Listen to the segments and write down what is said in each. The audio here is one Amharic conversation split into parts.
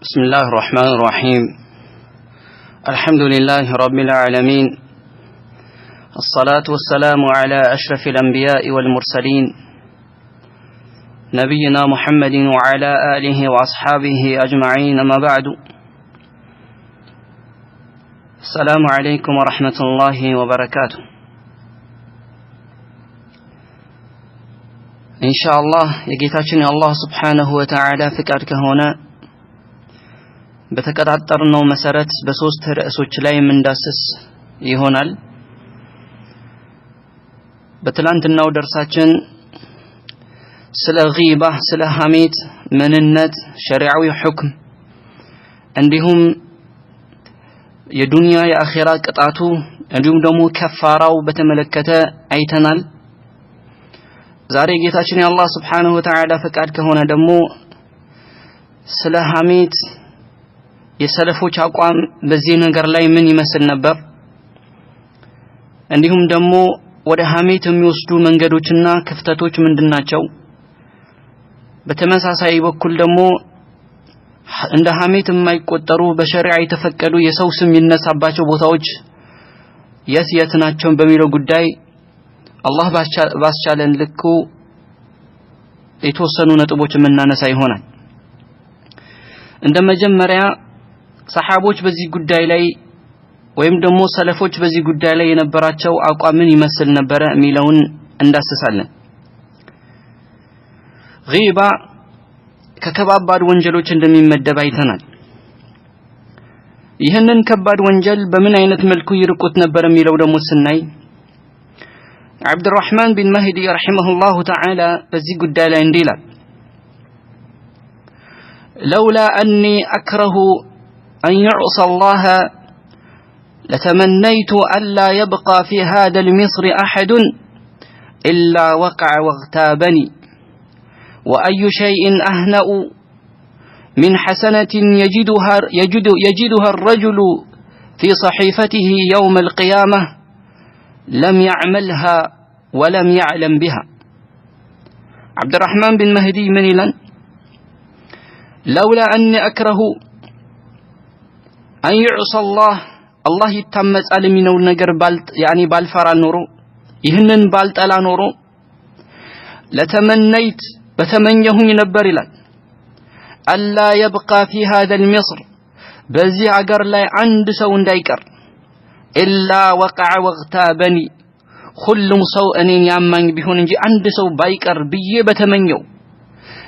بسم الله الرحمن الرحيم الحمد لله رب العالمين الصلاة والسلام على أشرف الأنبياء والمرسلين نبينا محمد وعلى آله وأصحابه أجمعين أما بعد السلام عليكم ورحمة الله وبركاته إن شاء الله يجيتاچن الله سبحانه وتعالى فكرك هنا በተቀጣጠርነው መሰረት በሶስት ርዕሶች ላይ ምንዳስስ ይሆናል። በትላንትናው ደርሳችን ስለ ጊባ ስለ ሐሜት ምንነት ሸሪዓዊ ሁክም እንዲሁም የዱንያ የአኺራ ቅጣቱ እንዲሁም ደግሞ ከፋራው በተመለከተ አይተናል። ዛሬ ጌታችን የአላህ Subhanahu Wa Ta'ala ፈቃድ ከሆነ ደግሞ ስለ ሐሜት የሰለፎች አቋም በዚህ ነገር ላይ ምን ይመስል ነበር እንዲሁም ደግሞ ወደ ሐሜት የሚወስዱ መንገዶችና ክፍተቶች ምንድናቸው በተመሳሳይ በኩል ደግሞ እንደ ሐሜት የማይቆጠሩ በሸሪዓ የተፈቀዱ የሰው ስም ይነሳባቸው ቦታዎች የት ናቸው በሚለው ጉዳይ አላህ ባስቻለን ልኩ የተወሰኑ ነጥቦች ምናነሳ ይሆናል። እንደመጀመሪያ ሰሃቦች በዚህ ጉዳይ ላይ ወይም ደግሞ ሰለፎች በዚህ ጉዳይ ላይ የነበራቸው አቋምን ይመስል ነበር የሚለውን እንዳስሳለን። ጊባ ከከባባድ ወንጀሎች እንደሚመደብ አይተናል። ይህንን ከባድ ወንጀል በምን አይነት መልኩ ይርቁት ነበር የሚለው ደግሞ ስናይ عبد الرحمن بن مهدي رحمه الله تعالى በዚህ ጉዳይ ላይ እንዲህ ይላል لولا أني أكره أن يعصى الله لتمنيت ألا يبقى في هذا المصر أحد إلا وقع واغتابني وأي شيء أهنأ من حسنة يجدها الرجل في صحيفته يوم القيامة لم يعملها ولم يعلم بها. عبد الرحمن بن مهدي من إلان لولا أني أكره أن يعصى الله يتمس علمينو نجر بالت يعني بالفرا نورو يهنن بالت على نورو لتمنيت بتمنيه ينبر لك ألا يبقى في هذا المصر بزي عقر لا عند سو دايكر إلا وقع واغتابني كل سو أنين يامن بيهون انجي عند سو بايكر بيه بتمنيو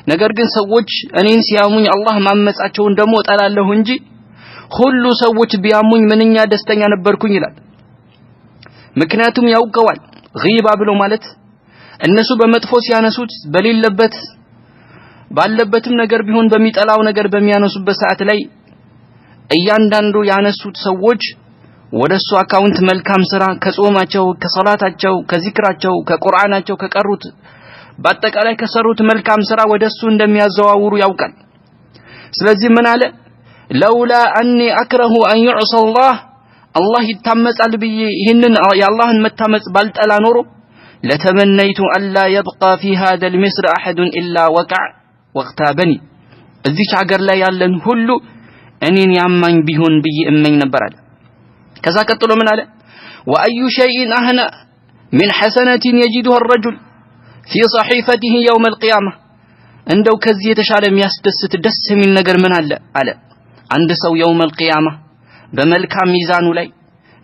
نجر جن سوج أنين سيامون الله مامس أتشون دموت على الله انجي ሁሉ ሰዎች ቢያሙኝ ምንኛ ደስተኛ ነበርኩኝ ይላል። ምክንያቱም ያውቀዋል ጊባ ብሎ ማለት እነሱ በመጥፎ ሲያነሱት በሌለበት ባለበትም ነገር ቢሆን በሚጠላው ነገር በሚያነሱበት ሰዓት ላይ እያንዳንዱ ያነሱት ሰዎች ወደሱ አካውንት መልካም ስራ ከጾማቸው ከሰላታቸው ከዚክራቸው ከቁርአናቸው ከቀሩት በአጠቃላይ ከሰሩት መልካም ስራ ወደሱ እንደሚያዘዋውሩ ያውቃል። ስለዚህ ምን አለ لولا أني أكره أن يعصى الله يتمس قلبي هنن يا الله متمس بالت ألا نورو لتمنيت ألا يبقى في هذا المصر أحد إلا وقع واغتابني الذيش عقر لا يالن هلو أنين يامن بيهن بي أمين نبرال كذا كتلو من على وأي شيء أهنأ من حسنة يجدها الرجل في صحيفته يوم القيامة عندو كذي يتشعل يستست دس من نقر من على عند سو يوم القيامة بملكام ميزانو ላይ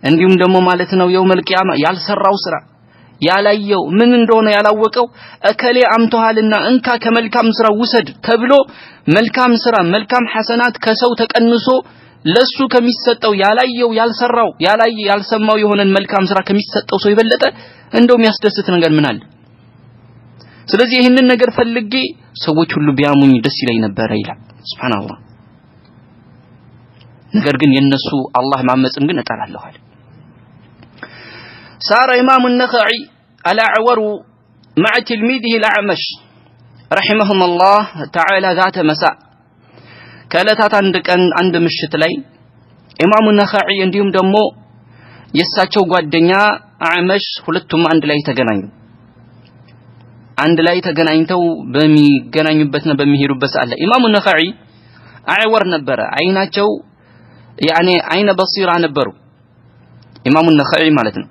እንዲሁም ደግሞ ማለት ነው يوم القيامة ያልሰራው ስራ ያላየው ምን እንደሆነ ያላወቀው እከሌ አምቶሃልና እንካ ከመልካም ስራ ውሰድ ተብሎ መልካም ስራ መልካም ሐሰናት ከሰው ተቀንሶ ለሱ ከሚሰጠው ያላየው ያልሰራው ያልሰማው የሆነን መልካም ስራ ከሚሰጠው ሰው ይበለጠ እንደውም ያስደስት ነገር ምን አለ። ስለዚህ ይሄንን ነገር ፈልጌ ሰዎች ሁሉ ቢያሙኝ ደስ ይለኝ ነበር ይላል። ሱብሃንአላህ ነገር ግን የነሱ አላህ ማመጽን ግን እጠላለሁ አለ። ሳራ ኢማሙ النخعي الأعور مع تلميذه الأعمش رحمهم الله تعالى ذات مساء ከለታት አንድ ምሽት ላይ ኢማሙ النخعي እንዲሁም ደግሞ የሳቸው ጓደኛ አዕመሽ ሁለቱም አንድ ላይ ተገናኝተው በሚገናኙበትና በሚሄዱበት ሰዓት ላይ ኢማሙ النخعي አዕወር ነበረ አይናቸው ያኔ አይነ በሲራ ነበሩ ኢማሙ ነኸዒ ማለት ነው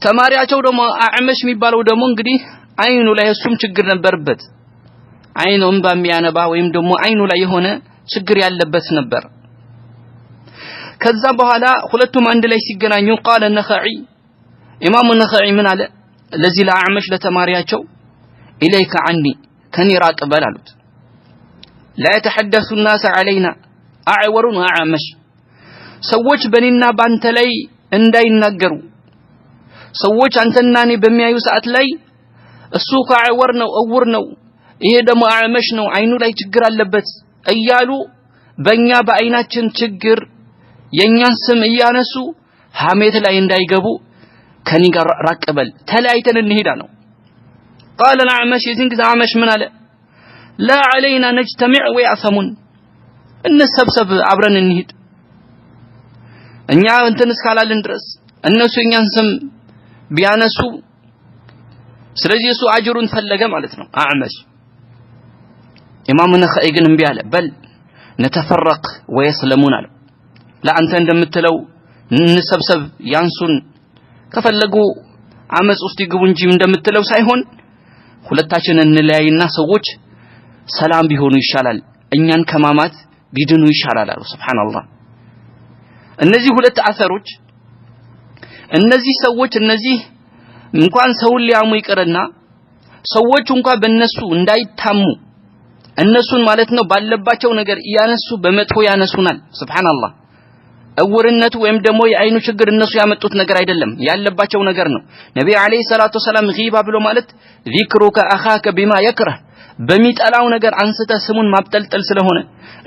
ተማሪያቸው ደግሞ አዕመሽ የሚባለው ደግሞ እንግዲህ አይኑ ላይ እሱም ችግር ነበርበት አይኑም በሚያነባ ወይም ደግሞ አይኑ ላይ የሆነ ችግር ያለበት ነበር ከዛ በኋላ ሁለቱም አንድ ላይ ሲገናኙ قال النخعي ኢማሙ ነኸዒ ምን አለ ለዚህ ለአዕመሽ ለተማሪያቸው ኢለይከ عني ከኔ ራቅ በል አሉት لا يتحدث الناس علينا አዕወሩ አዕመሽ ሰዎች በኔና ባንተ ላይ እንዳይናገሩ ሰዎች አንተና እኔ በሚያዩ ሰዓት ላይ እሱ ከአዕወር ነው እውር ነው ይሄ ደግሞ አዕመሽ ነው አይኑ ላይ ችግር አለበት እያሉ በእኛ በአይናችን ችግር የኛን ስም እያነሱ ሐሜት ላይ እንዳይገቡ ከኒ ጋር ራቅ በል ተለያይተን እንሄዳ ነው قال الأعمش يزنك الأعمش من على لا علينا نجتمع ويعثمون እንሰብሰብ አብረን እንሂድ እኛ እንትን እስካላልን ድረስ እነሱ እኛን ስም ቢያነሱ ስለዚህ እሱ አጅሩን ፈለገ ማለት ነው አዕመሽ ኢማሙ ነኸዒ ግን እምቢ አለ በል ነተፈረቅ ወይስለሙን አለ ለአንተ እንደምትለው እንሰብሰብ ያንሱን ከፈለጉ አመጽ ውስጥ ይግቡ እንጂ እንደምትለው ሳይሆን ሁለታችን እንለያይና ሰዎች ሰላም ቢሆኑ ይሻላል እኛን ከማማት ቢድኑ ይሻላል አሉ ሱብሃንአላህ እነዚህ ሁለት አሰሮች እነዚህ ሰዎች እነዚህ እንኳን ሰውን ሊያሙ ይቀርና ሰዎች እንኳን በእነሱ እንዳይታሙ እነሱን ማለት ነው ባለባቸው ነገር ያነሱ በመጥፎ ያነሱናል ሱብሃንአላህ እውርነቱ ወይም ደግሞ የአይኑ ችግር እነሱ ያመጡት ነገር አይደለም ያለባቸው ነገር ነው ነብዩ አለይሂ ሰላቱ ሰላም ጊባ ብሎ ማለት ዚክሩከ አኻከ ቢማ ይክረህ በሚጠላው ነገር አንስተ ስሙን ማብጠልጠል ስለሆነ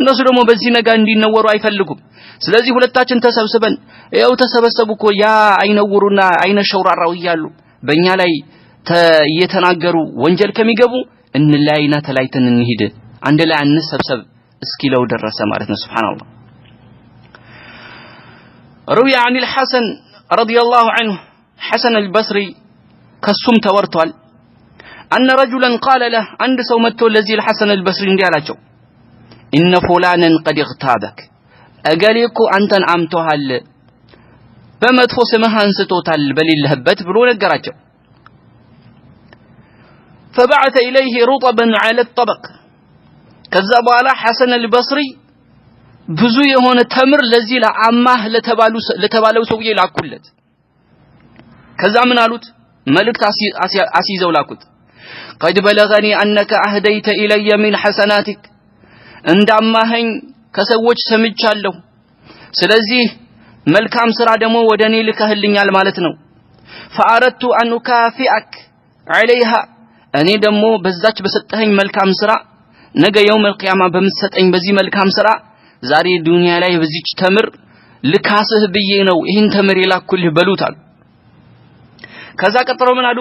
እነሱ ደግሞ በዚህ ነገር እንዲነወሩ አይፈልጉም ስለዚህ ሁለታችን ተሰብስበን ያው ተሰበሰቡኮ ያ አይነውሩና አይነ ሸውራራው ይያሉ በእኛ ላይ እየተናገሩ ወንጀል ከሚገቡ እንላይና ተላይተን እንሂድ አንድ ላይ እንሰብሰብ እስኪለው ደረሰ ማለት ነው ሱብሃንአላህ روي عن الحسن رضي الله عنه حسن البصري كسم تورتوال أن رجلا قال له عند سومته الذي الحسن البصري قالته إن فلانا قد اغتابك أقاليكو أنت أمتوهال بما تفسمها انستوتال بل الهبت برون القراجة فبعث إليه رطبا على الطبق كذب على حسن البصري ብዙ የሆነ ተምር ለዚህ ለአማህ ለተባለው ሰውዬ ላኩለት ከዛ ምን አሉት መልእክት አሲዘው ላኩት قد بلغني أنك أهديت إلي من حسناتك እንዳማኸኝ ከሰዎች ሰምቻለሁ ስለዚህ መልካም ስራ ደግሞ ወደኔ ልከህልኛል ማለት ነው فأردت أن أكافئك عليها እኔ ደግሞ በዛች በሰጠኸኝ መልካም ስራ ነገ يوم القيامة በምትሰጠኝ በዚህ መልካም ስራ ዛሬ ዱንያ ላይ በዚች ተምር ልካስህ ብዬ ነው ይሄን ተምር የላኩልህ በሉታል ከዛ ቀጥሮ ምን አሉ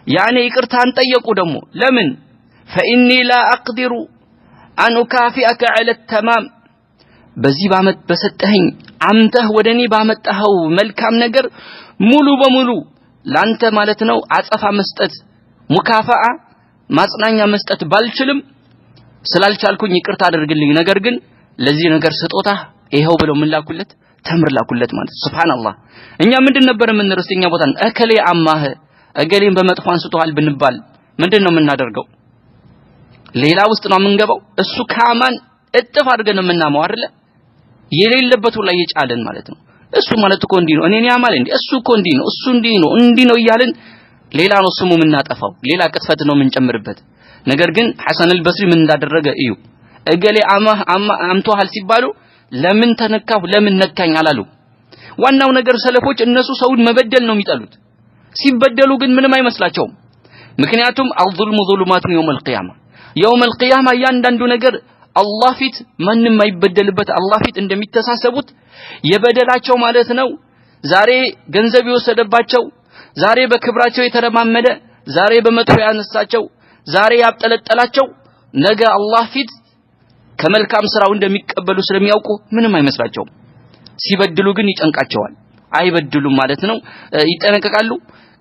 ያኔ ይቅርታን ጠየቁ ደግሞ ለምን فإني لا أقدر أن أكافئك على التمام በዚህ ባመት በሰጠኸኝ አምተህ ወደኔ ባመጣኸው መልካም ነገር ሙሉ በሙሉ ላንተ ማለት ነው አጸፋ መስጠት ሙካፋአ ማጽናኛ መስጠት ባልችልም ስላልቻልኩኝ ይቅርታ አድርግልኝ ነገር ግን ለዚህ ነገር ስጦታ ይሄው ብለው ምን ላኩለት ተምር ላኩለት ማለት ሱብሃንአላህ እኛ ምንድን ነበር የምንረስተኛ ቦታ እከሌ አማህ እገሌን በመጥፎ አንስቶሃል ብንባል ምንድነው የምናደርገው ሌላ ውስጥ ነው የምንገባው እሱ ካማን እጥፍ አድርገን የምናማው አይደለ የሌለበት ላይ የጫለን ማለት ነው እሱ ማለት እኮ እንዲህ ነው እኔን ያማል እንዴ እሱ እኮ እንዲህ ነው እሱ እንዲህ ነው እያልን ሌላ ነው ስሙ የምናጠፋው ሌላ ቅጥፈት ነው የምንጨምርበት ነገር ግን ሐሰን አልበስሪ ምን እንዳደረገ እዩ እገሌ አምቶሃል ሲባሉ ለምን ተነካው ለምን ነካኝ አላሉ ዋናው ነገር ሰለፎች እነሱ ሰውን መበደል ነው የሚጠሉት ሲበደሉ ግን ምንም አይመስላቸውም ምክንያቱም አልዙልሙ ዙሉማቱን يوم القيامة ያንዳንዱ ነገር አላህ ፊት ማንንም አይበደልበት አላህ ፊት እንደሚተሳሰቡት የበደላቸው ማለት ነው ዛሬ ገንዘብ የወሰደባቸው ዛሬ በክብራቸው የተረማመደ ዛሬ በመጥፎ ያነሳቸው ዛሬ ያብጠለጠላቸው ነገ አላህ ፊት ከመልካም ስራው እንደሚቀበሉ ስለሚያውቁ ምንም አይመስላቸው ሲበድሉ ግን ይጨንቃቸዋል አይበድሉም ማለት ነው ይጠነቀቃሉ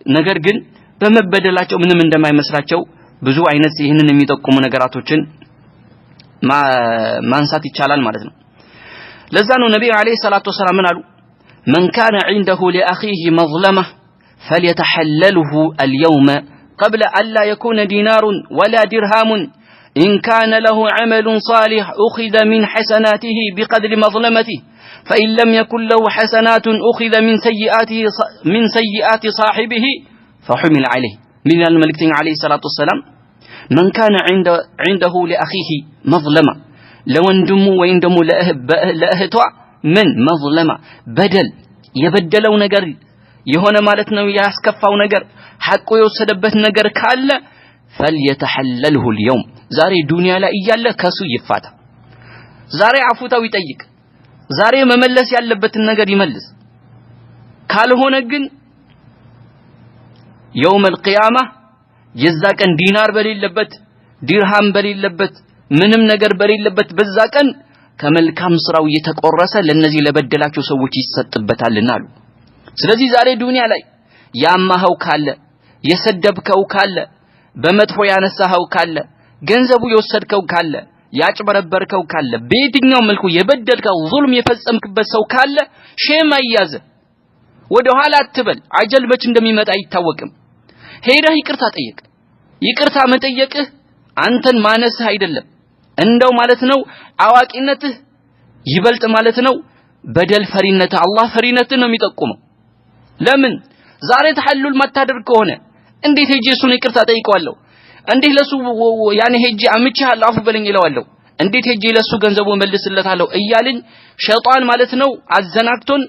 ነገር ግን በመበደላቸው ምንም እንደማይመስላቸው ብዙ አይነት ይህንን የሚጠቁሙ ነገራቶችን ማንሳት ይቻላል ማለት ነው ለዛ ነው ነብዩ አለይሂ ሰላቱ ወሰለም ምን አሉ من كان عنده لأخيه مظلمة فليتحلله اليوم قبل أن لا يكون دينار ولا درهم إن كان له عمل صالح أخذ من حسناته بقدر مظلمته فإن لم يكن له حسنات أخذ من سيئات صاحبه فحمل عليه من الملك عليه الصلاة والسلام من كان عنده لأخيه مظلمة لو اندمو ويندمو لأهتوا من مظلمة بدل يبدلو نجر يهون مالتنا ياسكفاو نجر حقو يوسدبت نجر كاله فليتحلله اليوم زاري دنيا لا إياله كسو يفاتا زاري عفوتا ويطيق زاري مملس ያለበትን ነገር ይመልስ ካልሆነ ግን يوم القيامة የዛ ቀን ዲናር በሌለበት ዲርሃም በሌለበት ምንም ነገር በሌለበት በዛ ቀን ከመልካም ስራው እየተቆረሰ ለነዚህ ለበደላቸው ሰዎች ይሰጥበታልና አሉ ስለዚህ ዛሬ ዱንያ ላይ ያማኸው ካለ የሰደብከው ካለ በመጥፎ ያነሳኸው ካለ ገንዘቡ የወሰድከው ካለ ያጭበረበርከው ካለ በየትኛው መልኩ የበደልከው ዙልም የፈጸምክበት ሰው ካለ ሸማ ይያዘ ወደ ኋላ አትበል አጀል መች እንደሚመጣ አይታወቅም ሄደህ ይቅርታ ጠይቅ ይቅርታ መጠየቅህ አንተን ማነስህ አይደለም እንደው ማለት ነው አዋቂነትህ ይበልጥ ማለት ነው በደል ፈሪነት አላህ ፈሪነትን ነው የሚጠቁመው ለምን ዛሬ ተሐሉል ማታደርግ ከሆነ እንዴት ሄጄ እሱን ይቅርታ ጠይቀዋለሁ እንዴት ለሱ ያኔ ሄጄ አምጪሃለሁ አፉ በለኝ ይለዋለሁ እንዴት ሄጄ ለሱ ገንዘቡ መልስለታለሁ እያልን ሸይጣን ማለት ነው አዘናክቶን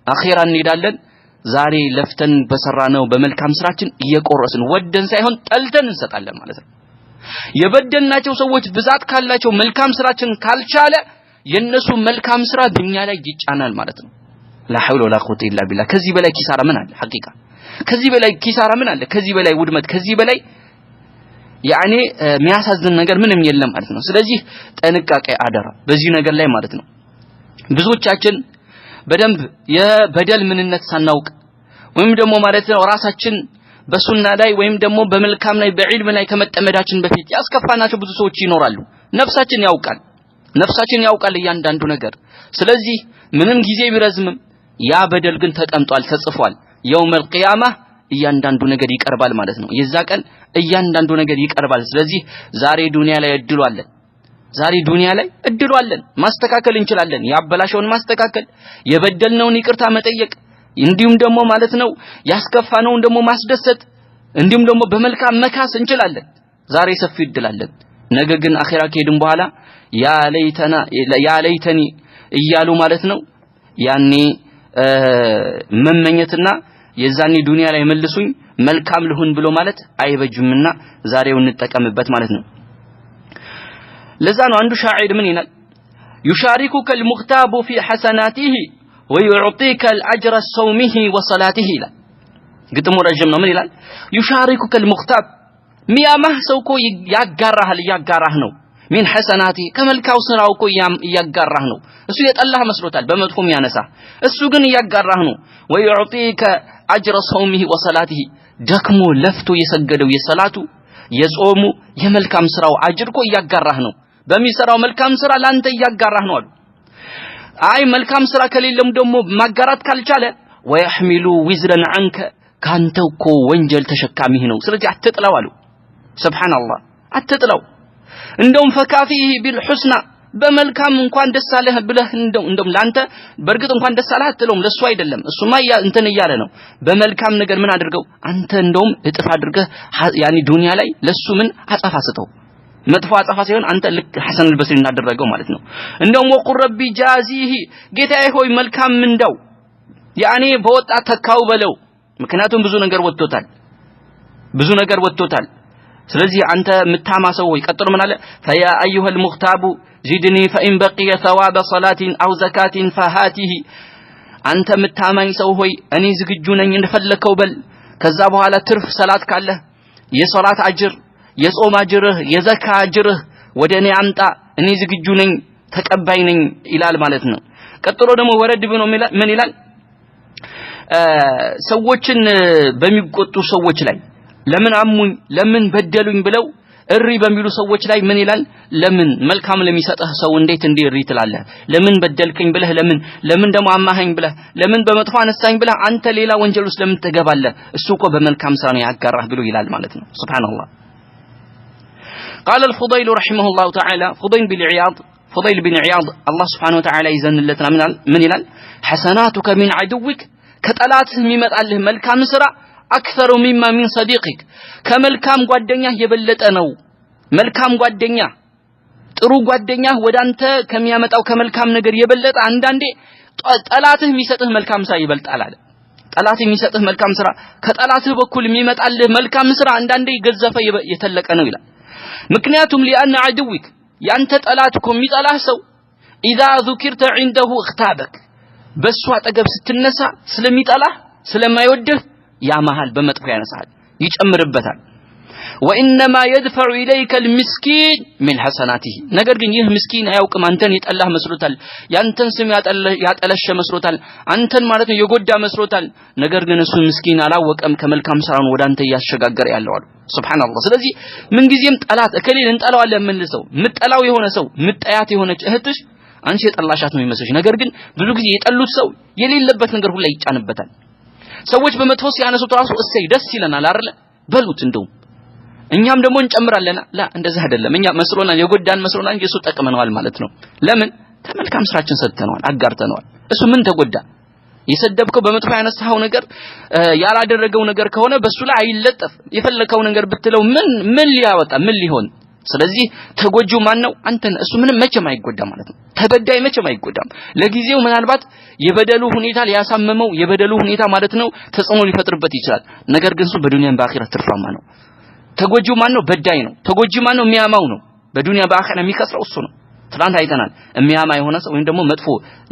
አኺራ እንሄዳለን ዛሬ ለፍተን በሰራነው በመልካም ስራችን እየቆረስን ወደን ሳይሆን ጠልተን እንሰጣለን ማለት ነው የበደልናቸው ሰዎች ብዛት ካላቸው መልካም ስራችን ካልቻለ የነሱ መልካም ስራ በእኛ ላይ ይጫናል ማለት ነው لا حول ولا قوه الا بالله ከዚህ በላይ ኪሳራ ምን አለ ሐቂቃ ከዚህ በላይ ኪሳራ ምን አለ ከዚህ በላይ ውድመት ከዚህ በላይ ያኔ የሚያሳዝን ነገር ምንም የለም ማለት ነው ስለዚህ ጥንቃቄ አደራ በዚህ ነገር ላይ ማለት ነው ብዙዎቻችን በደንብ የበደል ምንነት ሳናውቅ ወይም ደግሞ ማለት ነው ራሳችን በሱና ላይ ወይም ደግሞ በመልካም ላይ በዒልም ላይ ከመጠመዳችን በፊት ያስከፋናቸው ብዙ ሰዎች ይኖራሉ ነፍሳችን ያውቃል እያንዳንዱ ነገር ስለዚህ ምንም ጊዜ ቢረዝምም ያ በደል ግን ተቀምጧል ተጽፏል يوم القيامة እያንዳንዱ ነገር ይቀርባል ማለት ነው የዛ ቀን እያንዳንዱ ነገር ይቀርባል ስለዚህ ዛሬ ዱንያ ላይ እድሏለን ማስተካከል እንችላለን ያበላሸውን ማስተካከል የበደልነውን ይቅርታ መጠየቅ እንዲሁም ደግሞ ማለት ነው ያስከፋነውን ደግሞ ማስደሰት እንዲሁም ደግሞ በመልካም መካስ እንችላለን ዛሬ ሰፊ እድላለን ነገ ግን አኺራ ከሄድን በኋላ ያ ለይተኒ እያሉ ማለት ነው ያኔ መመኘትና የዛኔ ዱንያ ላይ መልሱኝ መልካም ልሁን ብሎ ማለት አይበጅምና ዛሬው እንጠቀምበት ማለት ነው ለዛ ነው አንዱ ሻዒር ምን ይላል يشاركك المغتاب في حسناته ويعطيك الأجر صومه وصلاته لا ግጥሙ ረጅም ነው ምን ይላል يشاركك المغتاب ሚያማህ ሰው እኮ ያጋራህ ነው من حسناته ከመልካው ስራው እኮ ያጋራህ ነው እሱ የጠላህ መስሎታል በመጥፎም ያነሳ እሱ ግን ያጋራህ ነው ويعطيك أجر صومه وصلاته ደክሞ ለፍቶ የሰገደው የሰላቱ የጾሙ የመልካም ስራው አጅር እኮ ያጋራህ ነው በሚሰራው መልካም ስራ ላንተ ያጋራህ ነው አሉ አይ መልካም ስራ ከሌለም ደግሞ ማጋራት ካልቻለ ويحمل وزرا عنك ካንተ እኮ ወንጀል ተሸካሚህ ነው ስለዚህ አትጥላው አሉ ሱብሃንአላህ አትጥላው እንደውም ፈካፊህ ቢልሁስና በመልካም እንኳን ደስ አለህ ብለህ እንደውም ላንተ በርግጥ እንኳን ደስ አለህ አትለውም ለሱ አይደለም እሱማ እንትን እያለ ነው በመልካም ነገር ምን አድርገው አንተ እንደውም እጥፍ አድርገህ ያኒ ዱንያ ላይ ለሱ ምን አጻፋ ሰጠው መጥፎ አጻፋ ሳይሆን አንተ ልክ ሐሰን አልበስሪ እንዳደረገው ማለት ነው እንደውም ወቁር ረቢ ጃዚሂ ጌታዬ ሆይ መልካም ምንዳው ያኒ በወጣ ተካው በለው ምክንያቱም ብዙ ነገር ወጥቶታል ስለዚህ አንተ ምታማሰው ሆይ ቀጥሎ ምን አለ فيا ايها المغتاب زدني فان بقي ثواب صلاه او زكاه فهاته አንተ ምታማኝ ሰው ሆይ እኔ ዝግጁ ነኝ እንደፈለከው በል ከዛ በኋላ ትርፍ ሰላት ካለ የሶላት አጅር የጾም አጅርህ የዘካ አጅርህ ወደኔ አምጣ እኔ ዝግጁ ነኝ ተቀባይ ነኝ ይላል ማለት ነው ቀጥሎ ደግሞ ወረድ ብሎ ምን ይላል ሰዎችን በሚቆጡ ሰዎች ላይ ለምን አሙኝ ለምን በደሉኝ ብለው እሪ በሚሉ ሰዎች ላይ ምን ይላል ለምን መልካም ለሚሰጥህ ሰው እንዴት እንዲሪ ትላለህ ለምን በደልከኝ ብለህ ለምን ደሞ አማኸኝ ብለህ ለምን በመጥፎ አነሳኝ ብለህ አንተ ሌላ ወንጀል ውስጥ ለምን ትገባለህ እሱ እኮ በመልካም ስራ ነው ያጋራህ ብሎ ይላል ማለት ነው ሱብሃንአላህ قال الفضيل رحمه الله تعالى فضيل بن عياض الله سبحانه وتعالى يزنلتنا من ይላል حسناتك من عدوك ከጠላትህ የሚመጣልህ መልካም ስራ اكثر مما من صديقك ከመልካም ጓደኛ የበለጠ ነው መልካም ጓደኛ ጥሩ ጓደኛ ወዳንተ ከሚያመጣው ከመልካም ነገር የበለጠ አንዳንዴ ጠላትህ የሚሰጥህ መልካም ስራ ይበልጣል አለ ጠላትህ የሚሰጥህ መልካም ስራ ከጠላትህ በኩል የሚመጣልህ መልካም ስራ አንዳንዴ ገዘፈ የተለቀ ነው ይላል ምክንያቱም لأن عدوك ያንተ ጠላት እኮ የሚጠላህ ሰው اذا ذكرت عنده اغتابك በሱ አጠገብ ስትነሳ ስለሚጠላህ ስለማይወድህ ያ መሃል በመጥፎ ያነሳል ይጨምርበታል وانما يدفع اليك المسكين من حسناته ነገር ግን ይህ ምስኪን አያውቅም አንተን ይጠላህ መስሎታል ያንተን ስም ያጠለሸ መስሎታል አንተን ማለት ነው የጎዳ መስሎታል ነገር ግን እሱ ምስኪን አላወቀም ከመልካም ስራውን ወዳንተ ያሸጋገረ ያለው አሉ ሱብሃንአላህ ስለዚህ ምን ጊዜም ጠላት እከሌን እንጠላዋለን የምንልሰው ምጠላው የሆነ ሰው ምጠያት የሆነች እህትሽ አንቺ የጠላሻት ነው የሚመስልሽ ነገር ግን ብዙ ጊዜ የጠሉት ሰው የሌለበት ነገር ሁሉ ይጫንበታል ሰዎች በመጥፎ ሲያነሱት ራሱ እሰይ ደስ ይለናል አይደል በሉት እንደው እኛም ደግሞ እንጨምራለን ላ እንደዚህ አይደለም እኛ መስሎናል የጎዳን መስሎናል ኢየሱስ ጠቅመናል ማለት ነው ለምን ከመልካም ስራችን ሰጥተናል አጋርተናል እሱ ምን ተጎዳ የሰደብከው በመጥፎ ያነሳው ነገር ያላደረገው ነገር ከሆነ በሱ ላይ አይለጠፍ የፈለከው ነገር ብትለው ምን ሊያወጣ ምን ሊሆን ስለዚህ ተጎጂው ማን ነው አንተ እሱ ምንም መቼም አይጎዳ ማለት ነው ተበዳይ መቼም አይጎዳም ለጊዜው ምናልባት የበደሉ ሁኔታ ሊያሳመመው የበደሉ ሁኔታ ማለት ነው ተጽዕኖ ሊፈጥርበት ይችላል ነገር ግን እሱ በዱንያም በአኺራ ትርፋማ ነው ተጎጂው ማን ነው በዳይ ነው ተጎጂው ማን ነው የሚያማው ነው በዱንያ በአኺራ የሚከስረው እሱ ነው ትላንት አይተናል የሚያማ የሆነ ሰው ወይም ደግሞ መጥፎ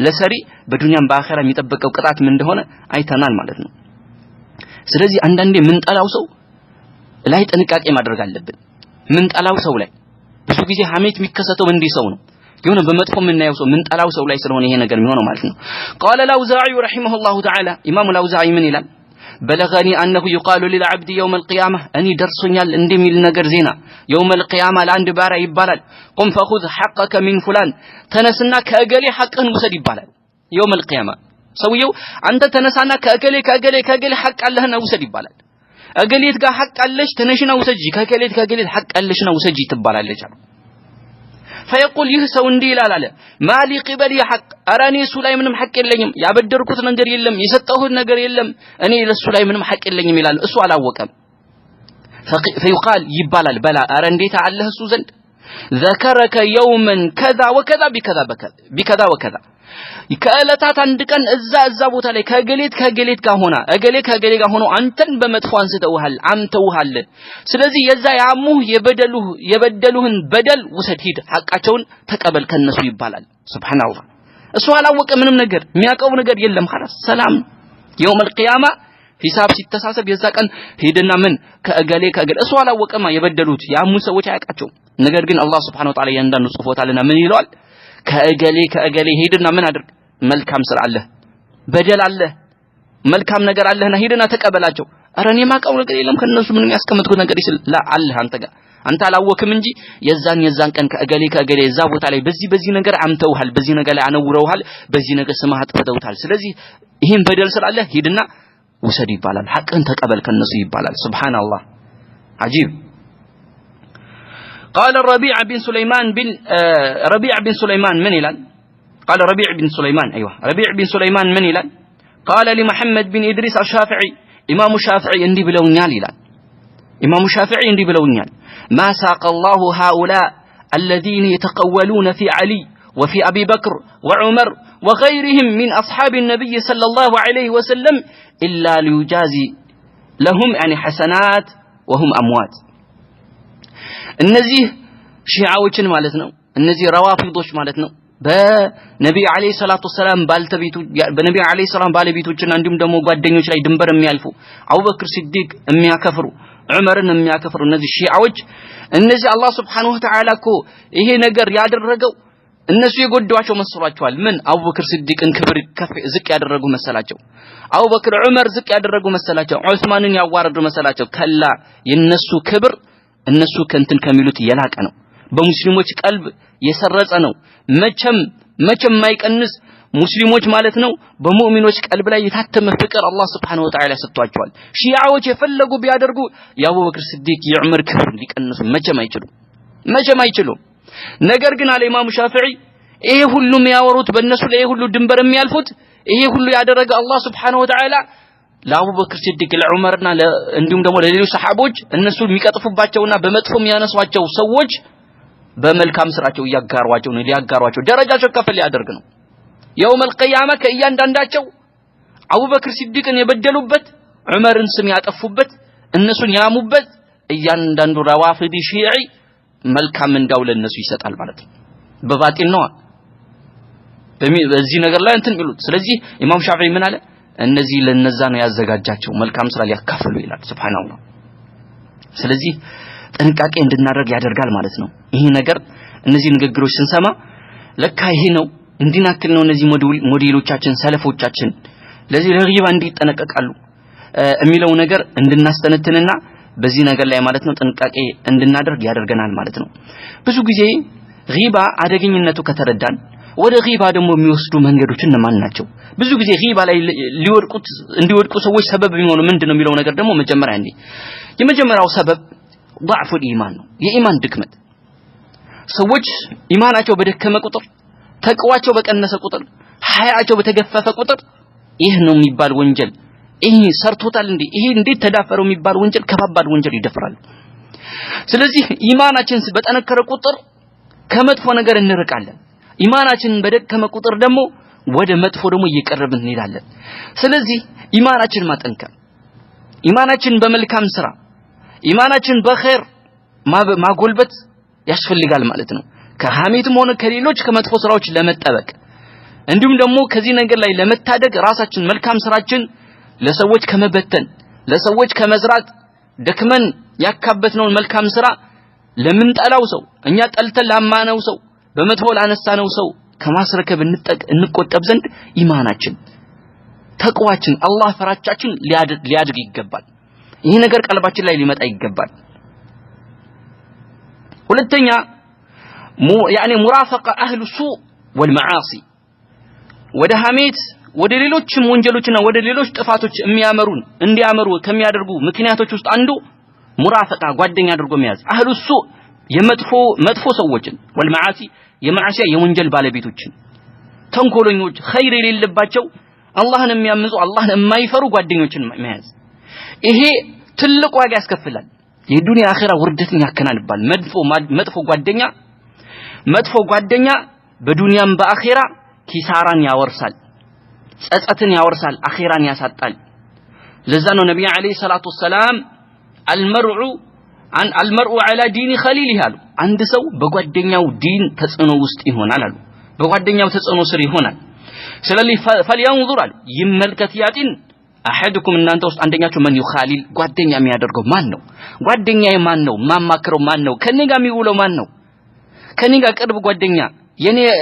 ለሰሪ በዱንያም በአኺራ የሚጠበቀው ቅጣት ምን እንደሆነ አይተናል ማለት ነው ስለዚህ አንዳንዴ ምን ጠላው ሰው ላይ ጥንቃቄ ማድረግ አለብን ምን ጠላው ሰው ላይ ብዙ ጊዜ ሐሜት የሚከሰተው እንዲህ ሰው ነው የሆነ በመጥፎ የምናየው ሰው ምን ጠላው ሰው ላይ ስለሆነ ይሄ ነገር የሚሆነው ማለት ነው قال الاوزاعي رحمه الله تعالى امام الاوزاعي ምን ይላል بلغني انه يقال للعبد يوم القيامه اني درسኛል እንደሚል ነገር ዜና يوم القيامه ለአንድ ባሪያ ይባላል قم فخذ حقك من فلان ተነስና ከእገሌ ሐቅህን ውሰድ ይባላል يوم القيامه ሰውየው አንተ ተነሳና ከእገሌ ሐቅ አለህና ውሰድ ይባላል እገሌት ጋር ሐቅ አለሽ ተነሽና ውሰጂ ከእገሌት ሐቅ አለሽና ውሰጂ ትባላለች አሉ فيقول ይህ ሰው እንዲህ ይላል አለ ማሊ قبل حق አራኒ እሱ ላይ ምንም ሐቅ የለኝም ያበደርኩት ነገር የለም የሰጠሁት ነገር የለም እኔ ለሱ ላይ ምንም ሐቅ የለኝም ይላል እሱ አላወቀም فيقال ይባላል በላ አረ እንዴት አለህ እሱ ዘንድ ذكرك يوما كذا وكذا بكذا وكذا ከእለታት አንድ ቀን እዛ ቦታ ላይ ከገሌት ጋር ሆና ከገሌ ጋር ሆኖ አንተን በመጥፎ አንተውሃል ስለዚህ የዛ ያሙህ የበደሉህን በደል ውሰድ ሂድ ሐቃቸውን ተቀበል ከነሱ ይባላል ሱብሃንአላህ እሱ አላወቀ ምንም ነገር የሚያቀው ነገር የለም خلاص ሰላም يوم القيامه ሂሳብ ሲተሳሰብ የዛ ቀን ሄደና ምን ከእገሌ እሱ አላወቀማ የበደሉት ያሙ ሰዎች አያቃቸው ነገር ግን አላህ Subhanahu Wa Ta'ala ያንዳንዱ ጽፎታልና ምን ይለዋል ከእገሌ ሄድና ምን አድርግ መልካም ስራ አለ በደል አለ መልካም ነገር አለና ሄድና ተቀበላቸው አረ እኔ ማቀው ነገር የለም ከነሱ ምንም ያስቀምጥኩት ነገር ይስል ላ አለ አንተ ጋር አንተ አላወቅም እንጂ የዛን ቀን ከእገሌ እዛ ቦታ ላይ በዚህ ነገር አምተውሃል በዚህ ነገር ላይ አነውረውሃል በዚህ ነገር ስማህ አጥፍተውታል ስለዚህ ይሄን በደል ስላለ ሄድና ውሰድ ይባላል ሐቅን ተቀበል ከነሱ ይባላል ሱብሃንአላህ አጂብ قال ربيع بن سليمان من يلان قال ربيع بن سليمان من يلان قال لمحمد بن إدريس الشافعي إمام الشافعي عندي بلونيال يلان إمام الشافعي عندي بلونيال ما ساق الله هؤلاء الذين يتقولون في علي وفي أبي بكر وعمر وغيرهم من أصحاب النبي صلى الله عليه وسلم إلا ليجازي لهم يعني حسنات وهم أموات እነዚህ ሺዓዎችን ማለት ነው እነዚህ ረዋፊዶች ማለት ነው በነብዩ አለይሂ ሰላቱ ሰላም በነብዩ አለይሂ ሰላም ባለቤቶችና እንዲሁም ደግሞ ጓደኞች ላይ ድንበር የሚያልፉ አቡበክር ሲዲቅ የሚያከፍሩ ዑመርን የሚያከፍሩ እነዚህ ሺዓዎች እነዚህ አላህ Subhanahu Wa Ta'ala እኮ ይሄ ነገር ያደረገው እነሱ የጎዳዋቸው መስሏቸዋል ምን አቡበክር ሲዲቅን ክብር ዝቅ ያደረጉ መሰላቸው አቡበክር ዑመር ዝቅ ያደረጉ መሰላቸው ዑስማንን ያዋረዱ መሰላቸው ከላ የነሱ ክብር እነሱ ከንትን ከሚሉት የላቀ ነው በሙስሊሞች ቀልብ የሰረጸ ነው መቼም ማይቀንስ ሙስሊሞች ማለት ነው በሙእሚኖች ቀልብ ላይ የታተመ ፍቅር አላህ Subhanahu Wa Ta'ala ሰጥቷቸዋል ሺዓዎች የፈለጉ ቢያደርጉ የአቡበክር ሲዲቅ የዑመር ክብር ሊቀንሱ መቼም አይችሉም ነገር ግን አለ ኢማሙ ሻፊዒ ይሄ ሁሉ የሚያወሩት በእነሱ ላይ ሁሉ ድንበር የሚያልፉት ይሄ ሁሉ ያደረገ አላህ Subhanahu Wa Ta'ala ለአቡበክር ሲዲቅ ለዑመርና እንዲሁም ደግሞ ለሌሎች ሰሃቦች እነሱ የሚቀጥፉባቸውና በመጥፎ የሚያነሷቸው ሰዎች በመልካም ስራቸው ሊያጋሯቸው ደረጃቸው ከፍ ሊያደርግ ነው يوم القيامة ከእያንዳንዳቸው አቡበክር ሲዲቅን የበደሉበት ዑመርን ስም ያጠፉበት እነሱን ያሙበት እያንዳንዱ ረዋፊዲ ሺዒ መልካም እንዳው ለነሱ ይሰጣል ማለት ነው በባጢል ነው በዚህ ነገር ላይ እንትን ይሉት ስለዚህ ኢማም ሻፊዒ ምን አለ እነዚህ ለነዛ ነው ያዘጋጃቸው መልካም ስራ ሊያካፍሉ ይላል ሱብሃንአላህ ስለዚህ ጥንቃቄ እንድናደርግ ያደርጋል ማለት ነው ይሄ ነገር እነዚህ ንግግሮች ስንሰማ ለካ ይሄ ነው እንዲናክል ነው እነዚህ ሞዴሎቻችን ሰለፎቻችን ለዚህ ለግይባ እንዲጠነቀቃሉ የሚለው ነገር እንድናስተነትንና በዚህ ነገር ላይ ማለት ነው ጥንቃቄ እንድናደርግ ያደርገናል ማለት ነው ብዙ ጊዜ ግይባ አደገኝነቱ ከተረዳን ወደ ግይባ ደግሞ የሚወስዱ መንገዶች እነማን ናቸው ብዙ ጊዜ ግይባ ላይ እንዲወድቁ ሰዎች ሰበብ የሚሆኑ ምንድነው የሚለው ነገር ደግሞ መጀመሪያ የመጀመሪያው ሰበብ ضعف الإيمان ነው የኢማን ድክመት ሰዎች ኢማናቸው በደከመ ቁጥር ተቅዋቸው በቀነሰ ቁጥር ሐያቸው በተገፈፈ ቁጥር ይህ ነው የሚባል ወንጀል ይሄ ሰርቶታል ይሄ እንዴት ተዳፈረው የሚባል ወንጀል ከባባድ ወንጀል ይደፍራል ስለዚህ ኢማናችን በጠነከረ ቁጥር ከመጥፎ ነገር እንርቃለን ኢማናችን በደከመ ቁጥር ደግሞ ወደ መጥፎ ደግሞ እየቀረብን እንሄዳለን ስለዚህ ኢማናችን ማጠንከር ኢማናችን በመልካም ስራ ኢማናችን በኸይር ማጎልበት ያስፈልጋል ማለት ነው ከሐሜትም ሆነ ከሌሎች ከመጥፎ ስራዎች ለመጠበቅ እንዲሁም ደግሞ ከዚህ ነገር ላይ ለመታደግ ራሳችን መልካም ስራችን ለሰዎች ከመበተን ለሰዎች ከመዝራት ደክመን ያካበትነው መልካም ስራ ለምንጠላው ሰው እኛ ጠልተን ላማነው ሰው በመጥፎ ላነሳነው ሰው ከማስረከብ እንቆጠብ ዘንድ ኢማናችን ተቅዋችን አላህ ፈራቻችን ሊያድግ ይገባል ይሄ ነገር ቀልባችን ላይ ሊመጣ ይገባል ሁለተኛ يعني مرافقه اهل السوء والمعاصي ወደ ሐሜት ወደ ሌሎችም ወንጀሎችና ወደ ሌሎች ጥፋቶች እንዲያመሩ ከሚያደርጉ ምክንያቶች ውስጥ አንዱ ሙራፈቃ ጓደኛ አድርጎ መያዝ اهل السوء መጥፎ ሰዎችን والمعاصي የማዓሲያ የወንጀል ባለቤቶችን ተንኮለኞች ኸይር የሌለባቸው አላህን የሚያምፁ አላህን የማይፈሩ ጓደኞችን መያዝ ይሄ ትልቅ ዋጋ ያስከፍላል የዱንያ አኺራ ውርደትን ያከናንባል መጥፎ ጓደኛ በዱንያም በአኺራ ኪሳራን ያወርሳል ጸጸትን ያወርሳል አኺራን ያሳጣል ለዛ ነው ነብዩ አለይሂ ሰላቱ ወሰለም المرء على دين خليله አሉ አንድ ሰው በጓደኛው ዲን ተጽዕኖ ውስጥ ይሆናል አሉ በጓደኛው ተጽዕኖ ስር ይሆናል ስለዚህ فلينظر ይመልከት ያጢን አሐድኩም እናንተ ውስጥ አንደኛችሁ ማን ይخالል ጓደኛ የሚያደርገው ማን ነው ጓደኛዬ ማን ነው ማማክረው ማን ነው ከኔ ጋር የሚውለው ማን ነው ከኔ ጋር ቅርብ ጓደኛ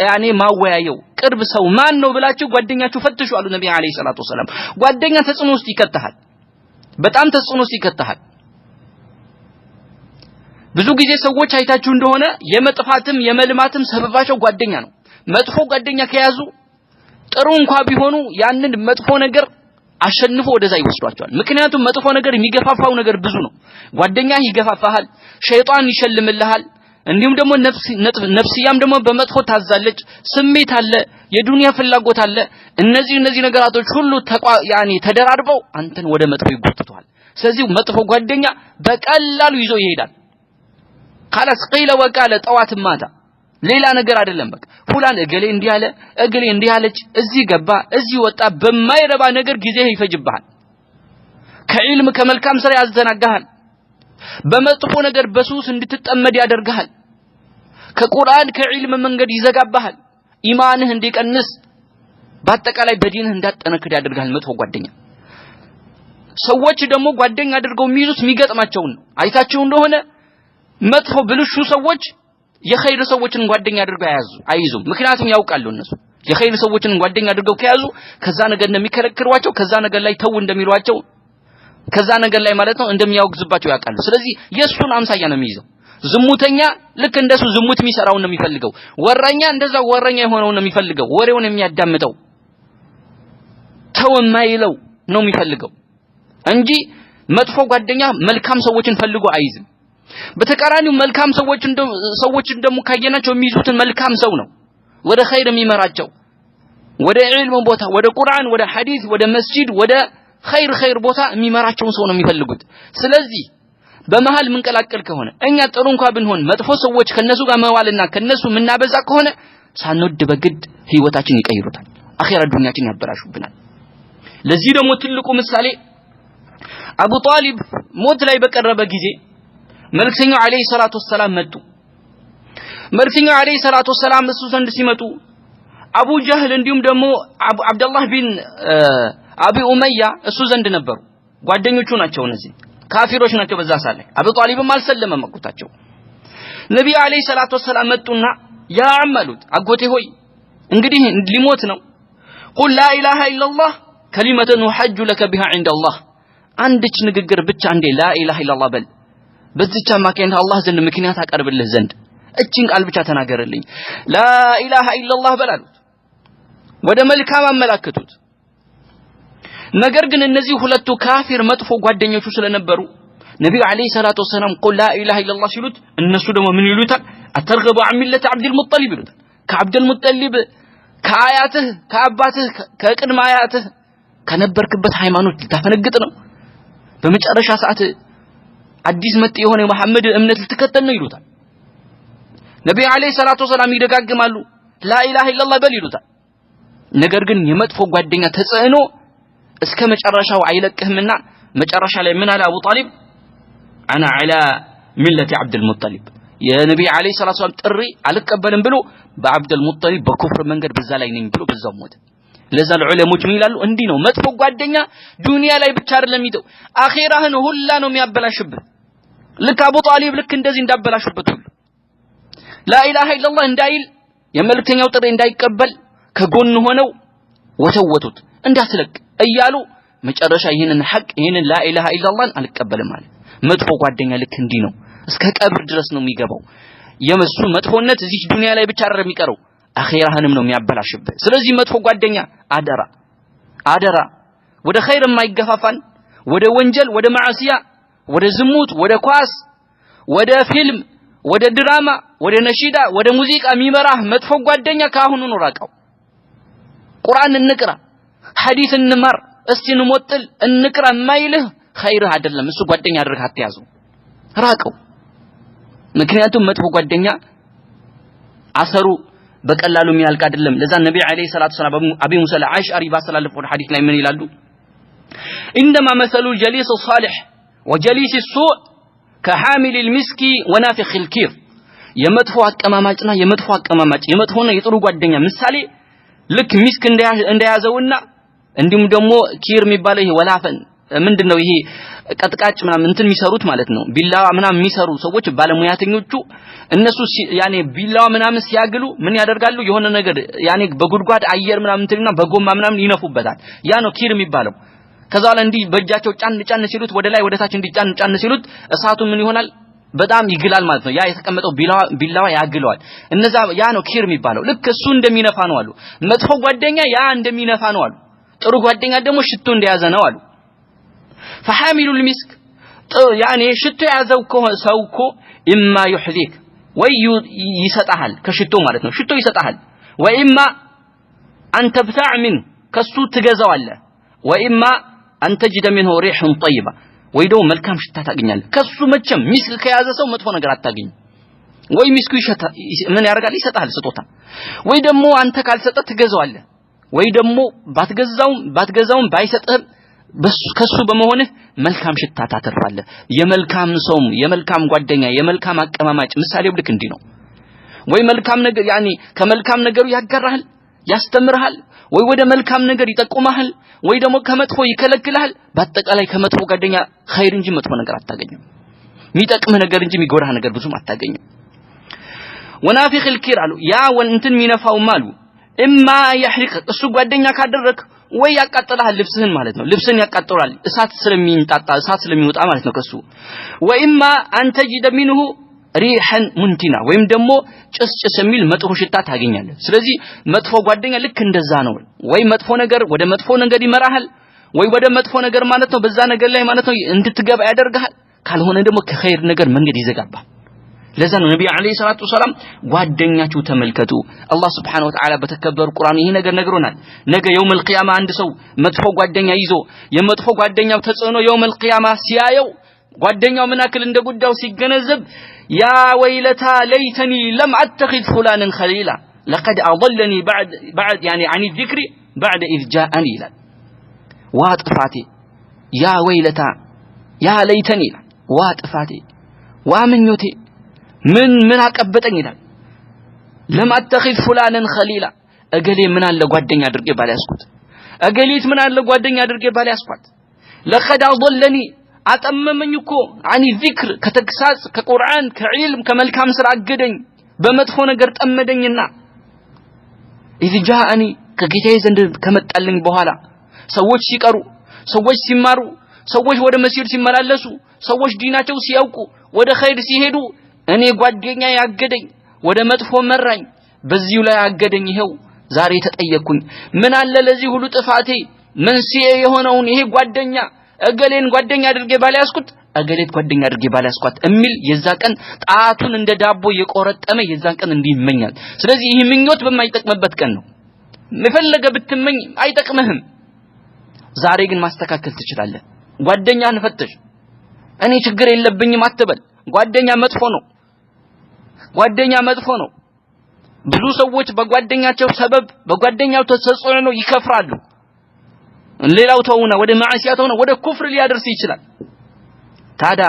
ያኔ ማወያየው ቅርብ ሰው ማን ነው ብላችሁ ጓደኛችሁ ፈትሹ አሉ ነብዩ አለይሂ ሰላቱ ወሰለም ጓደኛ ተጽዕኖ ውስጥ ይከተሃል በጣም ተጽዕኖ ውስጥ ይከተሃል ብዙ ጊዜ ሰዎች አይታችሁ እንደሆነ የመጥፋትም የመልማትም ሰበባቸው ጓደኛ ነው መጥፎ ጓደኛ ከያዙ ጥሩ እንኳን ቢሆኑ ያንን መጥፎ ነገር አሸንፎ ወደዛ ይወስዷቸዋል ምክንያቱም መጥፎ ነገር የሚገፋፋው ነገር ብዙ ነው ጓደኛ ይገፋፋሃል ሸይጣን ይሸልምልሃል እንዲሁም ደግሞ ነፍስያም ደግሞ በመጥፎ ታዛለች ስሜት አለ የዱንያ ፍላጎት አለ እነዚህ ነገራቶች ሁሉ ተደራርበው አንተን ወደ መጥፎ ይጎትቷል ስለዚህ መጥፎ ጓደኛ በቀላሉ ይዞ ይሄዳል خلاص قيل وقال طوات ማታ ሌላ ነገር አይደለም በቃ ፉላን እገሌ እንዲህ ያለች እዚህ ገባ እዚህ ወጣ በማይረባ ነገር ጊዜ ይፈጅብሃል ከዒልም ከመልካም ስራ ያዘናጋሃል በመጥፎ ነገር በሱስ እንድትጠመድ ያደርጋል ከቁርአን ከዒልም መንገድ ይዘጋባሃል ኢማንህ እንዲቀንስ በአጠቃላይ በዲንህ እንዳጠነክር ያደርጋል መጥፎ ጓደኛ ሰዎች ደግሞ ጓደኛ አድርገው የሚይዙት የሚገጥማቸው ነው አይታችሁ እንደሆነ መጥፎ ብልሹ ሰዎች የኸይር ሰዎችን ጓደኛ አድርገው አይዙም ምክንያቱም ያውቃሉ እነሱ የኸይር ሰዎችን ጓደኛ አድርገው ከያዙ ከዛ ነገር እንደሚከለክሯቸው ከዛ ነገር ላይ ተው እንደሚሏቸው ከዛ ነገር ላይ ማለት ነው እንደሚያወግዝባቸው ያውቃሉ ስለዚህ የሱን አምሳያ ነው የሚይዘው ዝሙተኛ ልክ እንደሱ ዝሙት የሚሰራው ነው የሚፈልገው ወረኛ እንደዛው ወረኛ የሆነው ነው የሚፈልገው ወሬውን የሚያዳምጠው ተው የማይለው ነው የሚፈልገው እንጂ መጥፎ ጓደኛ መልካም ሰዎችን ፈልጎ አይዝም በተቃራኒው መልካም ሰዎችን ደሞ ካየናቸው የሚይዙትን መልካም ሰው ነው ወደ ኸይር የሚመራቸው ወደ ዒልም ቦታ ወደ ቁርአን ወደ ሐዲስ ወደ መስጂድ ወደ ኸይር ቦታ የሚመራቸው ሰው ነው የሚፈልጉት ስለዚህ በመሃል ምንቀላቀል ከሆነ እኛ ጥሩ እንኳን ብንሆን መጥፎ ሰዎች ከነሱ ጋር መዋልና ከነሱ ምናበዛ ከሆነ ሳንወድ በግድ ህይወታችን ይቀይሩታል አኺራ ዱንያችን ያበላሹብናል ለዚህ ደግሞ ትልቁ ምሳሌ አቡ ጣሊብ ሞት ላይ በቀረበ ጊዜ መልእክተኛው አለይሂ ሰላቱ ወሰላም መጡ መልእክተኛው አለይሂ ሰላቱ ወሰላም እሱ ዘንድ ሲመጡ አቡ ጀህል እንዲሁም ደግሞ አብዱላህ ቢን አቢ ኡመያ እሱ ዘንድ ነበሩ ጓደኞቹ ናቸው እነዚህ ካፊሮች ናቸው በዛ ሰዓት ላይ አቡ ጣሊብም አልሰለመም መቁታቸው ነብዩ አለይሂ ሰላቱ ወሰላም መጡና ያ አመሉት አጎቴ ሆይ እንግዲህ ሊሞት ነው ቁል ላ ኢላሃ ኢላላህ ከሊመቱን ወሐጁ ለከ ቢሃ عند الله አንድች ንግግር ብቻ እንደ ላ ኢላሃ ኢላላህ በል በዚህች አማካኝነት አላህ ዘንድ ምክንያት አቀርብልህ ዘንድ እቺን ቃል ብቻ ተናገርልኝ ላ ኢላሃ ኢላላህ በላሉት ወደ መልካም አመላከቱት ነገር ግን እነዚህ ሁለቱ ካፊር መጥፎ ጓደኞቹ ስለነበሩ ነብዩ አለይሂ ሰላቱ ወሰለም ቁል ላ ኢላሃ ኢላላህ ሲሉት እነሱ ደግሞ ምን ይሉታል አተርገቡ عن ملة عبد المطلب ይሉታል ከአብድ المطلب ከአያትህ ከአባትህ ከቅድመ አያትህ ከነበርክበት ሃይማኖት ልታፈነግጥ ነው በመጨረሻ ሰዓት አዲስ መጥ የሆነ መሐመድ እምነት ልትከተል ነው ይሉታል ነብዩ አለይሂ ሰላቱ ወሰለም ይደጋግማሉ ላ ኢላሃ ኢላላህ በል ይሉታል ነገር ግን የመጥፎ ጓደኛ ተጽዕኖ እስከ መጨረሻው አይለቅህምና መጨረሻ ላይ ምን አለ አቡ ጣሊብ انا على ملة عبد المطلب የነብዩ አለይሂ ሰላቱ ወሰለም ጥሪ አልቀበልም ብሎ በአብዱል ሙጠሊብ በኩፍር መንገድ በዛ ላይ ነኝ ብሎ በዛው ሞተ ለዛ ዑለሞች ምን ይላሉ እንዲህ ነው መጥፎ ጓደኛ ዱንያ ላይ ብቻ አይደለም ይተው አኺራህን ሁላ ነው የሚያበላሽብህ ልክ አቡ ጣሊብ ልክ እንደዚህ እንዳበላሽበት ሁሉ ላ ኢላሃ ኢላላህ እንዳይል የመልእክተኛው ጥሪ እንዳይቀበል ከጎን ሆነው ወተወቱት እንዳትለቅ እያሉ መጨረሻ ይሄንን ሐቅ ይሄንን ላ ኢላሃ ኢላላህን አልቀበልም ማለት መጥፎ ጓደኛ ልክ እንዲህ ነው እስከ ቀብር ድረስ ነው የሚገባው የመሱ መጥፎነት እዚህ ዱንያ ላይ ብቻ አይደለም የሚቀረው አኺራህንም ነው የሚያበላሽብህ ስለዚህ መጥፎ ጓደኛ አደራ ወደ ኸይር የማይገፋፋን ወደ ወንጀል ወደ ማዕሲያ ወደ ዝሙት ወደ ኳስ ወደ ፊልም ወደ ድራማ ወደ ነሺዳ ወደ ሙዚቃ የሚመራህ መጥፎ ጓደኛ ካሁኑ ነው ራቀው ቁርአን እንቅራ ሐዲስ እንማር እስቲ እንሞጥል እንቅራ ማይልህ ኸይር አይደለም እሱ ጓደኛ አድርገህ አትያዙ ራቀው ምክንያቱም መጥፎ ጓደኛ አሰሩ በቀላሉ የሚያልቅ አይደለም ለዛ ነብዩ አለይሂ ሰላቱ ሰላም አቢ ሙሳ አልአሽዓሪ ባስተላለፈው ሐዲስ ላይ ምን ይላሉ انما مثل الجليس الصالح وجليس السوء كحامل المسك ونافخ الكير የመጥፎ አቀማማጭና የመጥፎ አቀማማጭ የመጥፎና የጥሩ ጓደኛ ምሳሌ ልክ ሚስክ እንደያዘውና እንዲሁም ደግሞ ኪር የሚባለው ይሄ ወላፈን ምንድነው ይሄ ቀጥቃጭ ምናምን እንትን የሚሰሩት ማለት ነው ቢላዋ ምናምን የሚሰሩ ሰዎች ባለሙያተኞቹ እነሱ ያኔ ቢላዋ ምናምን ሲያግሉ ምን ያደርጋሉ የሆነ ነገር ያኔ በጉድጓድ አየር ምናምን እንትና በጎማ ምናምን ይነፉበታል ያ ነው ኪር የሚባለው ከዛ ላይ እንዲህ በእጃቸው ጫን ሲሉት ወደ ላይ ወደ ታች እንዲህ ጫን ሲሉት እሳቱ ምን ይሆናል በጣም ይግላል ማለት ነው ያ የተቀመጠው ቢላዋ ያግለዋል እነዛ ያ ነው ኪር የሚባለው ልክ እሱ እንደሚነፋ ነው አሉ መጥፎ ጓደኛ ያ እንደሚነፋ ነው አሉ ጥሩ ጓደኛ ደግሞ ሽቶ እንደያዘ ነው አሉ فحامل المسك يعني ሽቶ ያዘው ሰውኮ اما يحذيك ወይ ይሰጣል ከሽቶ ማለት ነው ሽቶ ይሰጣል وإما أن تبتاع منه ከሱ ትገዛዋለህ وإما أن تجد منه ريح طيبة ወይ ደግሞ መልካም ሽታ ታገኛለህ ከሱ መቼም ሚስክ ከያዘ ሰው መጥፎ ነገር አታገኝ ወይ ሚስኩ ይሸታ ምን ያደርጋል ይሰጣል ስጦታ ወይ ደግሞ አንተ ካልሰጠ ትገዛዋለህ ወይ ደግሞ ባትገዛውም ባይሰጥህም ከሱ በመሆንህ መልካም ሽታ ታተርፋለህ የመልካም ሰው የመልካም ጓደኛ የመልካም አቀማማጭ ምሳሌው ልክ እንዲህ ነው ወይ መልካም ነገር ያኒ ከመልካም ነገሩ ያጋራሃል ያስተምርሃል ወይ ወደ መልካም ነገር ይጠቁማል ወይ ደግሞ ከመጥፎ ይከለክልሃል በአጠቃላይ ከመጥፎ ጓደኛ ኸይር እንጂ መጥፎ ነገር አታገኝም የሚጠቅምህ ነገር እንጂ የሚጎዳህ ነገር ብዙም አታገኝም ወናፊኽ الكير አሉ ያ ወንትን ሚነፋው ማሉ اما يحرق እሱ ጓደኛ ካደረክ ወይ ያቃጥላል ልብስህን ማለት ነው ልብስን ያቃጥላል እሳት ስለሚንጣጣ እሳት ስለሚወጣ ማለት ነው ከሱ ወኢማ አንተ ጅደሚንሁ ሪሐን ሙንቲና ወይም ደግሞ ጭስጭስ የሚል መጥፎ ሽታ ታገኛለህ ስለዚህ መጥፎ ጓደኛ ልክ እንደዛ ነው ወይ መጥፎ ነገር ወደ መጥፎ ነገር ይመራሃል ወይ ወደ መጥፎ ነገር ማለት ነው በዛ ነገር ላይ ማለት ነው እንድትገባ ያደርጋል ካልሆነ ደግሞ ከኸይር ነገር መንገድ ይዘጋባል ለዛ ነው ነብዩ አለይሂ ሰላቱ ወሰለም ጓደኛችሁ ተመልከቱ አላህ Subhanahu Wa Ta'ala በተከበሩ ቁርአን ይሄ ነገር ነግሮናል ነገ የውመል ቂያማ አንድ ሰው መጥፎ ጓደኛ ይዞ የመጥፎ ጓደኛው ተጽዕኖ የውመል ቂያማ ሲያየው ጓደኛው ምን አክል እንደጉዳው ሲገነዘብ ያ ወይለታ ለይተኒ ለም አተኺዝ ፉላንን ኸሊላ لقد اضلني بعد يعني عن الذكر بعد اذ جاءني ይላል ዋጥፋቴ ያ ወይለታ ያ ለይተኒ ዋጥፋቴ ዋምኞቴ ምን አቀበጠኝ ይላል ለማተኺዝ ፉላንን ኸሊላ እገሌ ምን አለ ጓደኛ አድርጌ ባላስኩት እገሌት ምን አለ ጓደኛ አድርጌ ባላስኳት لقد اضلني አጠመመኝ እኮ አኒ ዚክር ከተግሳጽ ከቁርአን ከዒልም ከመልካም ስራ አገደኝ በመጥፎ ነገር ጠመደኝና إذ جاءني ከጌታዬ ዘንድ ከመጣልኝ በኋላ ሰዎች ሲቀሩ ሰዎች ሲማሩ ሰዎች ወደ መስጂድ ሲመላለሱ ሰዎች ዲናቸው ሲያውቁ ወደ ኸይር ሲሄዱ እኔ ጓደኛ ያገደኝ ወደ መጥፎ መራኝ በዚሁ ላይ ያገደኝ ይሄው ዛሬ ተጠየቅኩኝ ምን አለ ለዚህ ሁሉ ጥፋቴ መንስኤ የሆነውን ይሄ ጓደኛ እገሌን ጓደኛ አድርጌ ባላስኩት እገሌት ጓደኛ አድርጌ ባላስኳት እሚል የዛ ቀን ጣቱን እንደ ዳቦ የቆረጠመ የዛን ቀን እንዲመኛል ስለዚህ ይሄ ምኞት በማይጠቅምበት ቀን ነው መፈለገ ብትመኝ አይጠቅምህም ዛሬ ግን ማስተካከል ትችላለህ ጓደኛን ፈትሽ እኔ ችግር የለብኝም አትበል ጓደኛ መጥፎ ነው ብዙ ሰዎች በጓደኛቸው ሰበብ በጓደኛው ተጽዕኖ ነው ይከፍራሉ ሌላው ተውና ወደ ማዕሲያ ተውና ወደ ኩፍር ሊያደርስ ይችላል ታዳ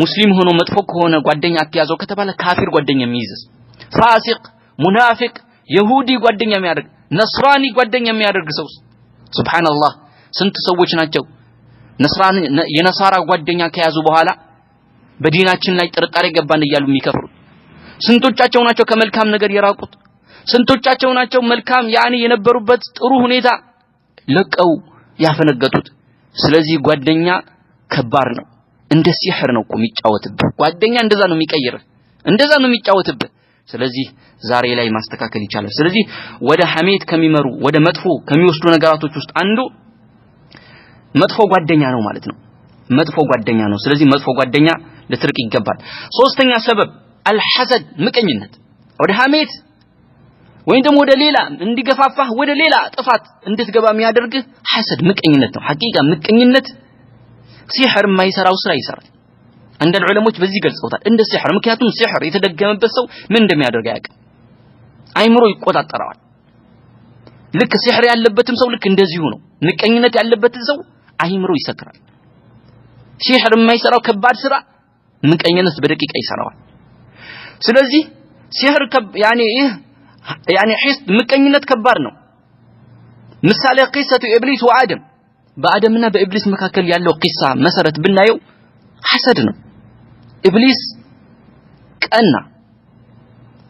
ሙስሊም ሆኖ መጥፎ ከሆነ ጓደኛ አትያዘው ከተባለ ካፊር ጓደኛ የሚይዝስ ፋሲቅ ሙናፊቅ ይሁዲ ጓደኛ የሚያደርግ ነስራኒ ጓደኛ የሚያደርግ ሰው ሱብሃንአላህ ስንት ሰዎች ናቸው ነስራኒ የነሳራ ጓደኛ ከያዙ በኋላ በዲናችን ላይ ጥርጣሬ ገባን እያሉ የሚከፍሩ ስንቶቻቸው ናቸው ከመልካም ነገር የራቁት ስንቶቻቸው ናቸው መልካም ያኒ የነበሩበት ጥሩ ሁኔታ ለቀው ያፈነገጡት ስለዚህ ጓደኛ ከባድ ነው እንደ ሲህር ነው እኮ የሚጫወትብህ ጓደኛ እንደዛ ነው የሚቀይርህ እንደዛ ነው የሚጫወትብህ ስለዚህ ዛሬ ላይ ማስተካከል ይቻላል ስለዚህ ወደ ሐሜት ከሚመሩ ወደ መጥፎ ከሚወስዱ ነገራቶች ውስጥ አንዱ መጥፎ ጓደኛ ነው ማለት ነው መጥፎ ጓደኛ ነው ስለዚህ መጥፎ ጓደኛ ለትርቅ ይገባል ሶስተኛ ሰበብ አልሐሰድ ምቀኝነት ወደ ሐሜት ወይም ደግሞ ወደ ሌላ እንዲገፋፋህ ወደ ሌላ ጥፋት እንድትገባ የሚያደርግህ ሐሰድ ምቀኝነት ነው ሐቂቃ ምቀኝነት ሲህር የማይሰራው ስራ ይሰራል عند العلماء በዚህ ገልጸውታል እንደ ሲህር ምክንያቱም ሲህር የተደገመበት ሰው ምን እንደሚያደርግ ያውቃል አይምሮ ይቆጣጣራል ልክ ሲህር ያለበትም ሰው ልክ እንደዚሁ ነው ምቀኝነት ያለበትን ሰው አይምሮ ይሰክራል ሲህር የማይሰራው ከባድ ስራ ምቀኝነት በደቂቃ ይሰራዋል ስለዚህ ሲህር ያኒ ሒስድ ምቀኝነት ከባድ ነው ምሳሌ ቂሰቱ ኢብሊስ ወአደም በአደምና በኢብሊስ መካከል ያለው ቂሳ መሰረት ብናየው ሐሰድ ነው ኢብሊስ ቀና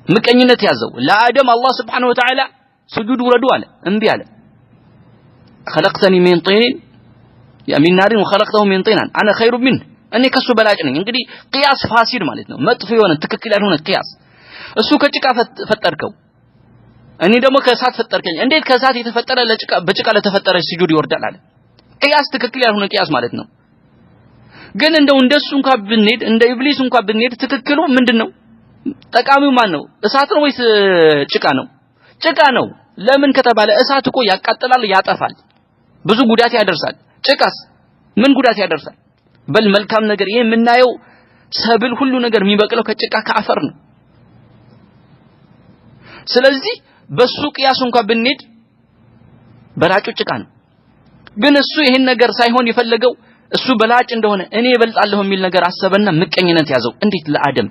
ምቀኝነት ያዘው ለአደም አላህ Subhanahu Wa Ta'ala ስጁድ ወረዱ አለ እንቢ አለ خلقتني من طين يا من نار وخلقته من طين انا خير منه እኔ ከሱ በላጭ ነኝ እንግዲህ ቂያስ ፋሲድ ማለት ነው መጥፎ የሆነ ትክክል ያልሆነ ቂያስ እሱ ከጭቃ ፈጠርከው እኔ ደግሞ ከእሳት ፈጠርከኝ እንዴት ከእሳት የተፈጠረ በጭቃ ለተፈጠረ ስጁድ ይወርዳል አለ ቂያስ ትክክል ያልሆነ ቂያስ ማለት ነው ግን እንደሱ እንኳን ብንሄድ እንደ ኢብሊስ እንኳን ብንሄድ ትክክሉ ምንድነው ጠቃሚው ማን ነው እሳት ነው ወይስ ጭቃ ነው ጭቃ ነው ለምን ከተባለ እሳት እኮ ያቃጥላል ያጠፋል ብዙ ጉዳት ያደርሳል ጭቃስ ምን ጉዳት ያደርሳል በል መልካም ነገር ይሄ የምናየው ሰብል ሁሉ ነገር የሚበቅለው ከጭቃ ከአፈር ነው ስለዚህ በሱ ቂያስ እንኳን ብንሄድ በላጩ ጭቃ ነው ግን እሱ ይሄን ነገር ሳይሆን የፈለገው እሱ በላጭ እንደሆነ እኔ ይበልጣለሁ የሚል ነገር አሰበና ምቀኝነት ያዘው እንዴት ለአደም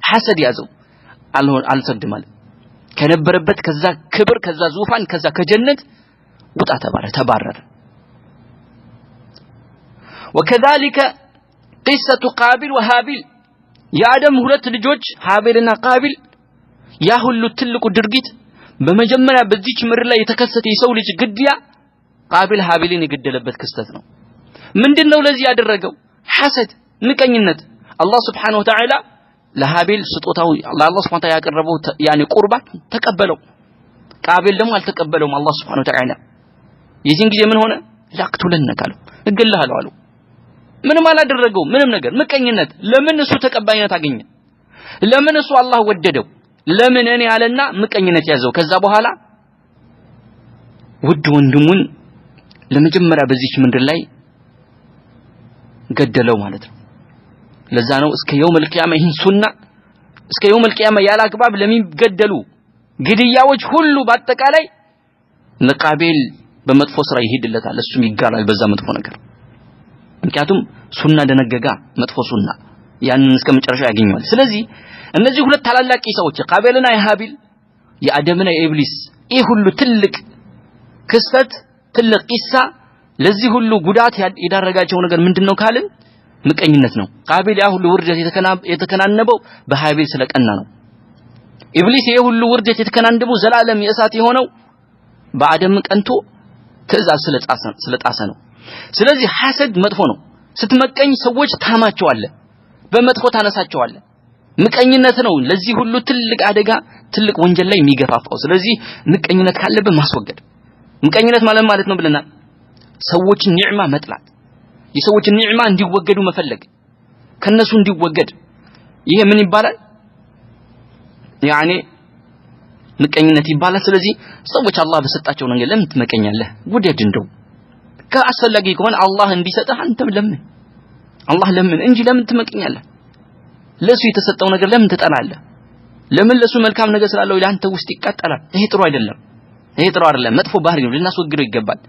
ሐሰድ ያዘው አልሰግድም ማለት ከነበረበት ከዛ ክብር ከዛ ዙፋን ከዛ ከጀነት ውጣ ተባረረ وكذلك قصة قابل وهابيل የአደም ሁለት ልጆች ሃቤልና ቃቢል ያ ሁሉ ትልቁ ድርጊት በመጀመሪያ በዚች ምድር ላይ የተከሰተ የሰው ልጅ ግድያ ቃቢል ሀቢልን የገደለበት ክስተት ነው። ምንድነው ለዚህ ያደረገው? ሐሰድ፣ ምቀኝነት። አላህ Subhanahu Wa Ta'ala ለሀቢል ስጦታው ለአላህ Subhanahu Wa Ta'ala ያቀረበው ያኔ ቁርባን ተቀበለው። ቃቢል ደግሞ አልተቀበለውም። አላህ Subhanahu Wa Ta'ala የዚህን ጊዜ ምን ሆነ? ላክቱለነክ አለው፣ እገልሃለሁ አለው። ምንም አላደረገው፣ ምንም ነገር። ምቀኝነት። ለምን እሱ ተቀባይነት አገኘ? ለምን እሱ አላህ ወደደው? ለምን እኔ አለና ምቀኝነት ያዘው። ከዛ በኋላ ውድ ወንድሙን ለመጀመሪያ በዚች ምድር ላይ ገደለው ማለት ነው። ለዛ ነው እስከ የውመል ቂያማ ይህን ሱና እስከ የውመል ቂያማ ያለ አግባብ ለሚገደሉ ግድያዎች ሁሉ በአጠቃላይ ለቃቢል በመጥፎ ስራ ይሄድለታል፣ እሱም ይጋራል በዛ መጥፎ ነገር። ምክንያቱም ሱና ደነገጋ፣ መጥፎ ሱና ያንን እስከ መጨረሻ ያገኘዋል። ስለዚህ እነዚህ ሁለት ታላላቅ ሰዎች ቃቢልና የሀቢል የአደምና የኢብሊስ ይህ ሁሉ ትልቅ ክስተት ትልቅ ቂሳ ለዚህ ሁሉ ጉዳት የዳረጋቸው ነገር ምንድነው ካልን ምቀኝነት ነው። ቃቢል ያ ሁሉ ውርደት የተከናነበው በሀቢል ስለቀና ነው። ኢብሊስ ይሄ ሁሉ ውርደት የተከናነበው ዘላለም የእሳት የሆነው በአደም ቀንቶ ትእዛዝ ስለጣሰ ነው። ስለዚህ ሐሰድ መጥፎ ነው። ስትመቀኝ ሰዎች ታማቸዋለህ፣ በመጥፎ ታነሳቸዋለህ። ምቀኝነት ነው ለዚህ ሁሉ ትልቅ አደጋ ትልቅ ወንጀል ላይ የሚገፋፋው። ስለዚህ ምቀኝነት ካለበት ማስወገድ። ምቀኝነት ማለት ነው ብለናል ሰዎችን ኒዕማ መጥላት፣ የሰዎችን ኒዕማ እንዲወገዱ መፈለግ፣ ከነሱ እንዲወገድ። ይሄ ምን ይባላል? ያኔ ምቀኝነት ይባላል። ስለዚህ ሰዎች አላህ በሰጣቸው ነገር ለምን ትመቀኛለህ? ውደድ። እንደው ከአስፈላጊ ከሆነ አላህ እንዲሰጥህ አንተም ለምን አላህ ለምን እንጂ ለምን ትመቀኛለህ? ለሱ የተሰጠው ነገር ለምን ትጠላለህ? ለምን ለሱ መልካም ነገር ስላለው ለአንተ ውስጥ ይቃጠላል? ይሄ ጥሩ አይደለም። ይሄ ጥሩ አይደለም፣ መጥፎ ባህሪ ነው፣ ልናስወግደው ይገባል።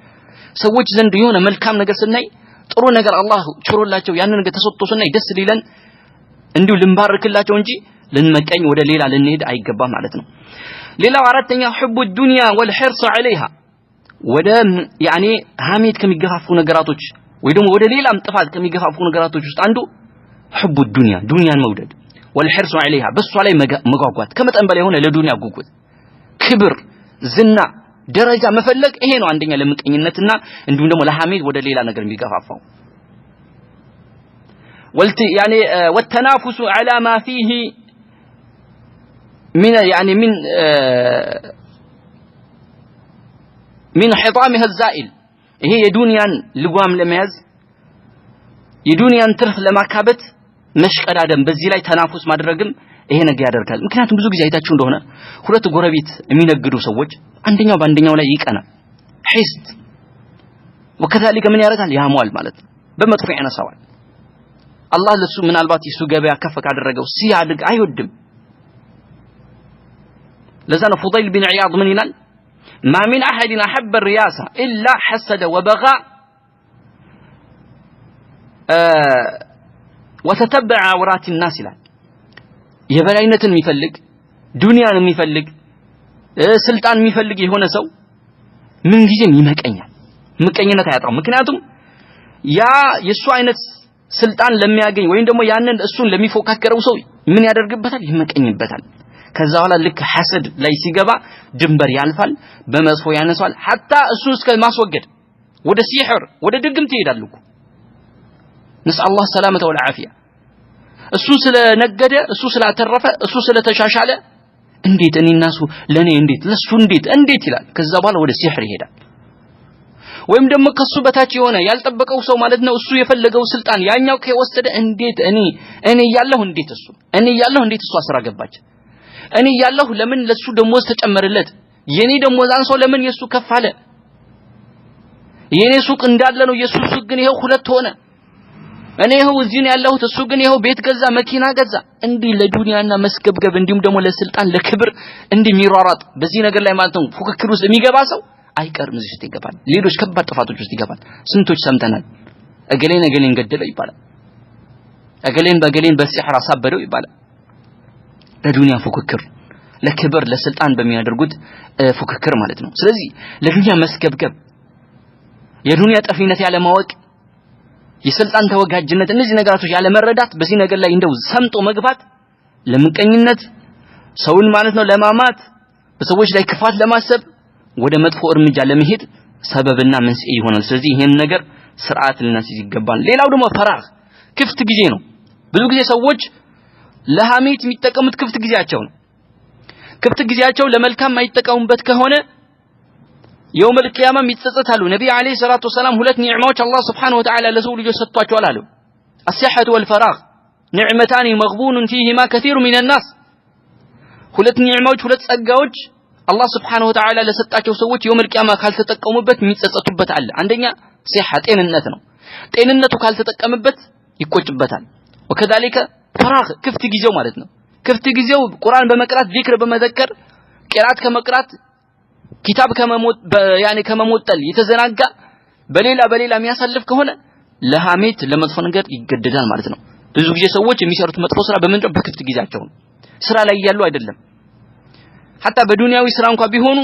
ሰዎች ዘንድ የሆነ መልካም ነገር ስናይ ጥሩ ነገር አላህ ችሮላቸው ያንን ነገር ተሰጥቶ ስናይ ደስ ሊለን እንዲሁ ልንባርክላቸው እንጂ ልንመቀኝ ወደ ሌላ ልንሄድ አይገባም ማለት ነው። ሌላው አራተኛው حب الدنيا والحرص عليها ወደ ያኔ ሐሜት ከሚገፋፉ ነገራቶች ወይ ደግሞ ወደ ሌላም ጥፋት ከሚገፋፉ ነገራቶች ውስጥ አንዱ حب الدنيا ዱንያን መውደድ والحرص عليها በሷ ላይ መጓጓት ከመጠን በላይ የሆነ ለዱንያ ጉጉት ክብር ዝና ደረጃ መፈለግ ይሄ ነው አንደኛ ለምቀኝነትና እንዲሁም ደግሞ ለሐሜት ወደ ሌላ ነገር የሚገፋፋው يعني والتنافس على ما فيه من يعني من حطامها الزائل ይሄ የዱንያን ልጓም ለመያዝ የዱንያን ትርፍ ለማካበት መሽቀዳደም በዚህ ላይ ተናፉስ ማድረግም ይሄ ነገር ያደርጋል። ምክንያቱም ብዙ ጊዜ አይታችሁ እንደሆነ ሁለት ጎረቤት የሚነግዱ ሰዎች አንደኛው በአንደኛው ላይ ይቀናል ሒስድ ወከዛሊከ ምን ያደርጋል ያሟል ማለት ነው በመጥፎ ያነሳዋል። አላህ ለሱ ምናልባት የሱ ገበያ ከፍ ካደረገው ሲያድግ አይወድም። ለዛ ነው ፉዳይል ቢን ዒያድ ምን ይላል ما من أحد أحب الرياسة إلا حسد وبغى وتتبع عورات الناس ይላል። የበላይነትን የሚፈልግ ዱንያን የሚፈልግ ስልጣን የሚፈልግ የሆነ ሰው ምን ጊዜም ይመቀኛል። ምቀኝነት አያጣው። ምክንያቱም ያ የሱ አይነት ስልጣን ለሚያገኝ ወይም ደግሞ ያንን እሱን ለሚፎካከረው ሰው ምን ያደርግበታል? ይመቀኝበታል። ከዛ በኋላ ልክ ሐሰድ ላይ ሲገባ ድንበር ያልፋል፣ በመጥፎ ያነሳል። ሐታ እሱ እስከ ማስወገድ ወደ ሲህር ወደ ድግምት ይሄዳሉ። ነስአል አላህ ሰላመተ ወልዓፊያ። እሱ ስለነገደ እሱ ስላተረፈ እሱ ስለተሻሻለ እንዴት እኔናሱ ለኔ እንዴት ለሱ እንዴት ይላል። ከዛ በኋላ ወደ ሲህር ይሄዳል። ወይም ደግሞ ከሱ በታች የሆነ ያልጠበቀው ሰው ማለት ነው እሱ የፈለገው ስልጣን ያኛው ከወሰደ እንዴት እኔ ያለሁ እንዴት እሱ አስራ ገባች እኔ ያለሁ ለምን ለሱ ደሞዝ ተጨመረለት የኔ ደሞዝ አንሶ ለምን የሱ ከፍ አለ የኔ ሱቅ እንዳለ ነው የሱ ሱቅ ግን ይሄው ሁለት ሆነ እኔ ይሄው እዚህ ነው ያለሁት እሱ ግን ይሄው ቤት ገዛ መኪና ገዛ እንዲህ ለዱንያና መስገብገብ እንዲሁም ደግሞ ለስልጣን ለክብር እንዲህ ሚሯሯጥ በዚህ ነገር ላይ ማለት ነው ፉክክር ውስጥ የሚገባ ሰው አይቀርም እዚህ ውስጥ ይገባል። ሌሎች ከባድ ጥፋቶች ውስጥ ይገባል። ስንቶች ሰምተናል። እገሌን ገደለው ይባላል። እገሌን በሲህር አሳበደው ይባላል። ለዱንያ ፉክክር ለክብር ለስልጣን በሚያደርጉት ፉክክር ማለት ነው። ስለዚህ ለዱንያ መስገብገብ የዱንያ ጠፊነት ያለ ማወቅ የስልጣን ተወጋጅነት እነዚህ ነገራቶች ያለ መረዳት በዚህ ነገር ላይ እንደው ሰምጦ መግባት ለምቀኝነት ሰውን ማለት ነው ለማማት በሰዎች ላይ ክፋት ለማሰብ ወደ መጥፎ እርምጃ ለመሄድ ሰበብና መንስኤ ይሆናል ስለዚህ ይሄን ነገር ስርዓት ልናስይዝ ይገባል ሌላው ደግሞ ፈራግ ክፍት ጊዜ ነው ብዙ ጊዜ ሰዎች ለሐሜት የሚጠቀሙት ክፍት ጊዜያቸው ነው ክፍት ጊዜያቸው ለመልካም ማይጠቀሙበት ከሆነ يوم القيامه ይጸጸታሉ ነብይ አለይሂ ሰላቱ ወሰለም ሁለት ኒዕማዎች አላህ Subhanahu Wa Ta'ala ለሰው ልጆች ሰጥቷቸዋል አሉ الصحة والفراغ نعمتان مغبون فيهما كثير من الناس ሁለት ኒዕማዎች ሁለት ጸጋዎች አላህ Subhanahu Wa Ta'ala ለሰጣቸው ሰዎች يوم القيامه ካልተጠቀሙበት የሚጸጸቱበት አለ አንደኛ صحة ጤንነት ነው ጤንነቱ ካልተጠቀመበት ይቆጭበታል وكذلك فراغ ክፍት ጊዜው ማለት ነው ክፍት ጊዜው ቁርአን በመቅራት ዚክር በመዘከር ቂራት ከመቅራት ኪታብ ከመሞጠል የተዘናጋ በሌላ የሚያሳልፍ ከሆነ ለሐሜት ለመጥፎ ነገር ይገደዳል ማለት ነው ብዙ ጊዜ ሰዎች የሚሰሩት መጥፎ ስራ በመንጠብ በክፍት ጊዜያቸው ስራ ላይ ያሉ አይደለም hatta በዱንያዊ ስራ እንኳን ቢሆኑ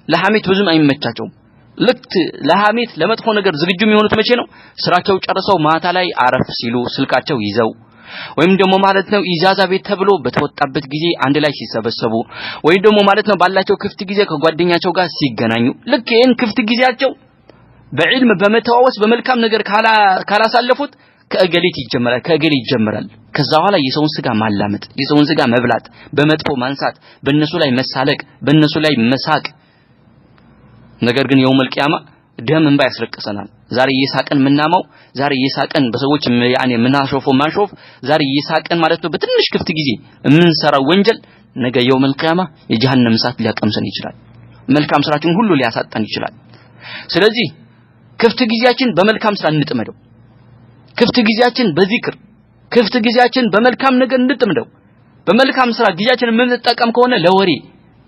ለሐሜት ብዙም አይመቻቸውም ልክ ለሐሜት ለመጥፎ ነገር ዝግጁ የሚሆኑት መቼ ነው ስራቸው ጨርሰው ማታ ላይ አረፍ ሲሉ ስልካቸው ይዘው ወይም ደግሞ ማለት ነው ኢጃዛ ቤት ተብሎ በተወጣበት ጊዜ አንድ ላይ ሲሰበሰቡ ወይም ደግሞ ማለት ነው ባላቸው ክፍት ጊዜ ከጓደኛቸው ጋር ሲገናኙ ልክ ይሄን ክፍት ጊዜያቸው በዕልም በመተዋወስ በመልካም ነገር ካላሳለፉት ከእገሊት ይጀምራል ከዛ በኋላ የሰውን ስጋ ማላመጥ የሰውን ስጋ መብላት በመጥፎ ማንሳት በእነሱ ላይ መሳለቅ በእነሱ ላይ መሳቅ ነገር ግን የውመል ቂያማ ደም እንባ ያስረቅሰናል ዛሬ እየሳቀን ምናማው ዛሬ እየሳቀን በሰዎች ምናሾፈው ማሾፍ ዛሬ እየሳቀን ማለት ነው በትንሽ ክፍት ጊዜ የምንሰራው ወንጀል ነገ የውመል ቂያማ የጀሃነም እሳት ሊያቀምሰን ይችላል መልካም ስራችን ሁሉ ሊያሳጣን ይችላል ስለዚህ ክፍት ጊዜያችን በመልካም ስራ እንጥመደው ክፍት ጊዜያችን በዚክር ክፍት ጊዜያችን በመልካም ነገር እንጥመደው በመልካም ስራ ጊዜያችንን የምንጠቀም ከሆነ ለወሬ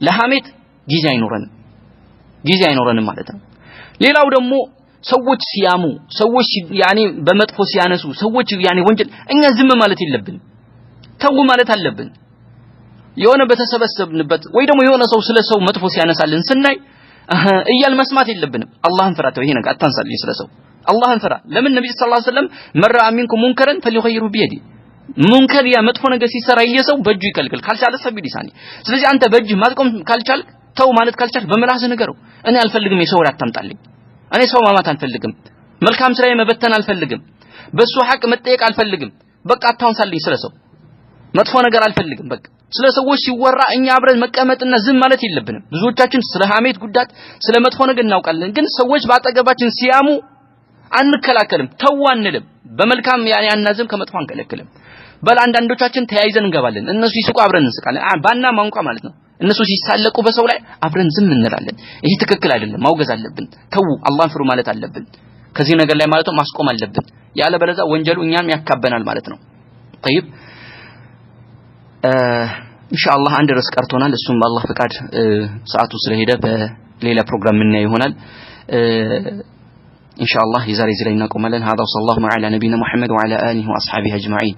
ለሐሜት ጊዜ አይኖረንም ማለት ነው ሌላው ደግሞ ሰዎች ሲያሙ ሰዎች በመጥፎ ሲያነሱ ሰዎች ወንጀል እኛ ዝም ማለት የለብን ተው ማለት አለብን የሆነ በተሰበሰብንበት ወይ ደግሞ የሆነ ሰው ስለ ሰው መጥፎ ሲያነሳልን ስናይ እያል መስማት የለብንም አላህን ፍራ ተው ይሄ ነገር አታንሳልኝ ስለ ሰው አላህን ፍራ ለምን ነብዩ ሰለላሁ ዐለይሂ ወሰለም መራ ሚንኩም ሙንከረን فليغيره بيده ሙንከር መጥፎ ነገር ሲሰራ የሰው በእጁ ይከልክል ካልቻለ ሰቢል ይሳኒ ስለዚህ አንተ በእጅ ማጥቆም ካልቻልክ ተው ማለት ካልቻልክ በመላስ ነገረው እኔ አልፈልግም የሰው ወሬ አታምጣልኝ እኔ ሰው ማማት አልፈልግም መልካም ስራዬ መበተን አልፈልግም በሱ ሐቅ መጠየቅ አልፈልግም በቃ አታንሳልኝ ስለሰው መጥፎ ነገር አልፈልግም በቃ ስለ ሰዎች ሲወራ እኛ አብረን መቀመጥና ዝም ማለት የለብንም ብዙዎቻችን ስለ ሐሜት ጉዳት ስለ መጥፎ ነገር እናውቃለን ግን ሰዎች ባጠገባችን ሲያሙ አንከላከልም ተው አንልም በመልካም ያናዝም ከመጥፎ አንከለክልም በል አንዳንዶቻችን ተያይዘን እንገባለን እነሱ ይስቁ አብረን እንስቃለን ባና ማንቋ ማለት ነው እነሱ ሲሳለቁ በሰው ላይ አብረን ዝም እንላለን ይሄ ትክክል አይደለም ማውገዝ አለብን ተው አላህን ፍሩ ማለት አለብን ከዚህ ነገር ላይ ማለት ነው ማስቆም አለብን ያለ በለዛ ወንጀሉ እኛም ያካበናል ማለት ነው طيب ኢንሻአላህ አንድ ርዕስ ቀርቶናል እሱም በአላህ ፍቃድ ሰዓቱ ስለሄደ በሌላ ፕሮግራም ምን ይሆናል ኢንሻአላህ የዛሬ እዚህ ላይ እናቆማለን هذا صلى الله على نبينا محمد وعلى اله واصحابه اجمعين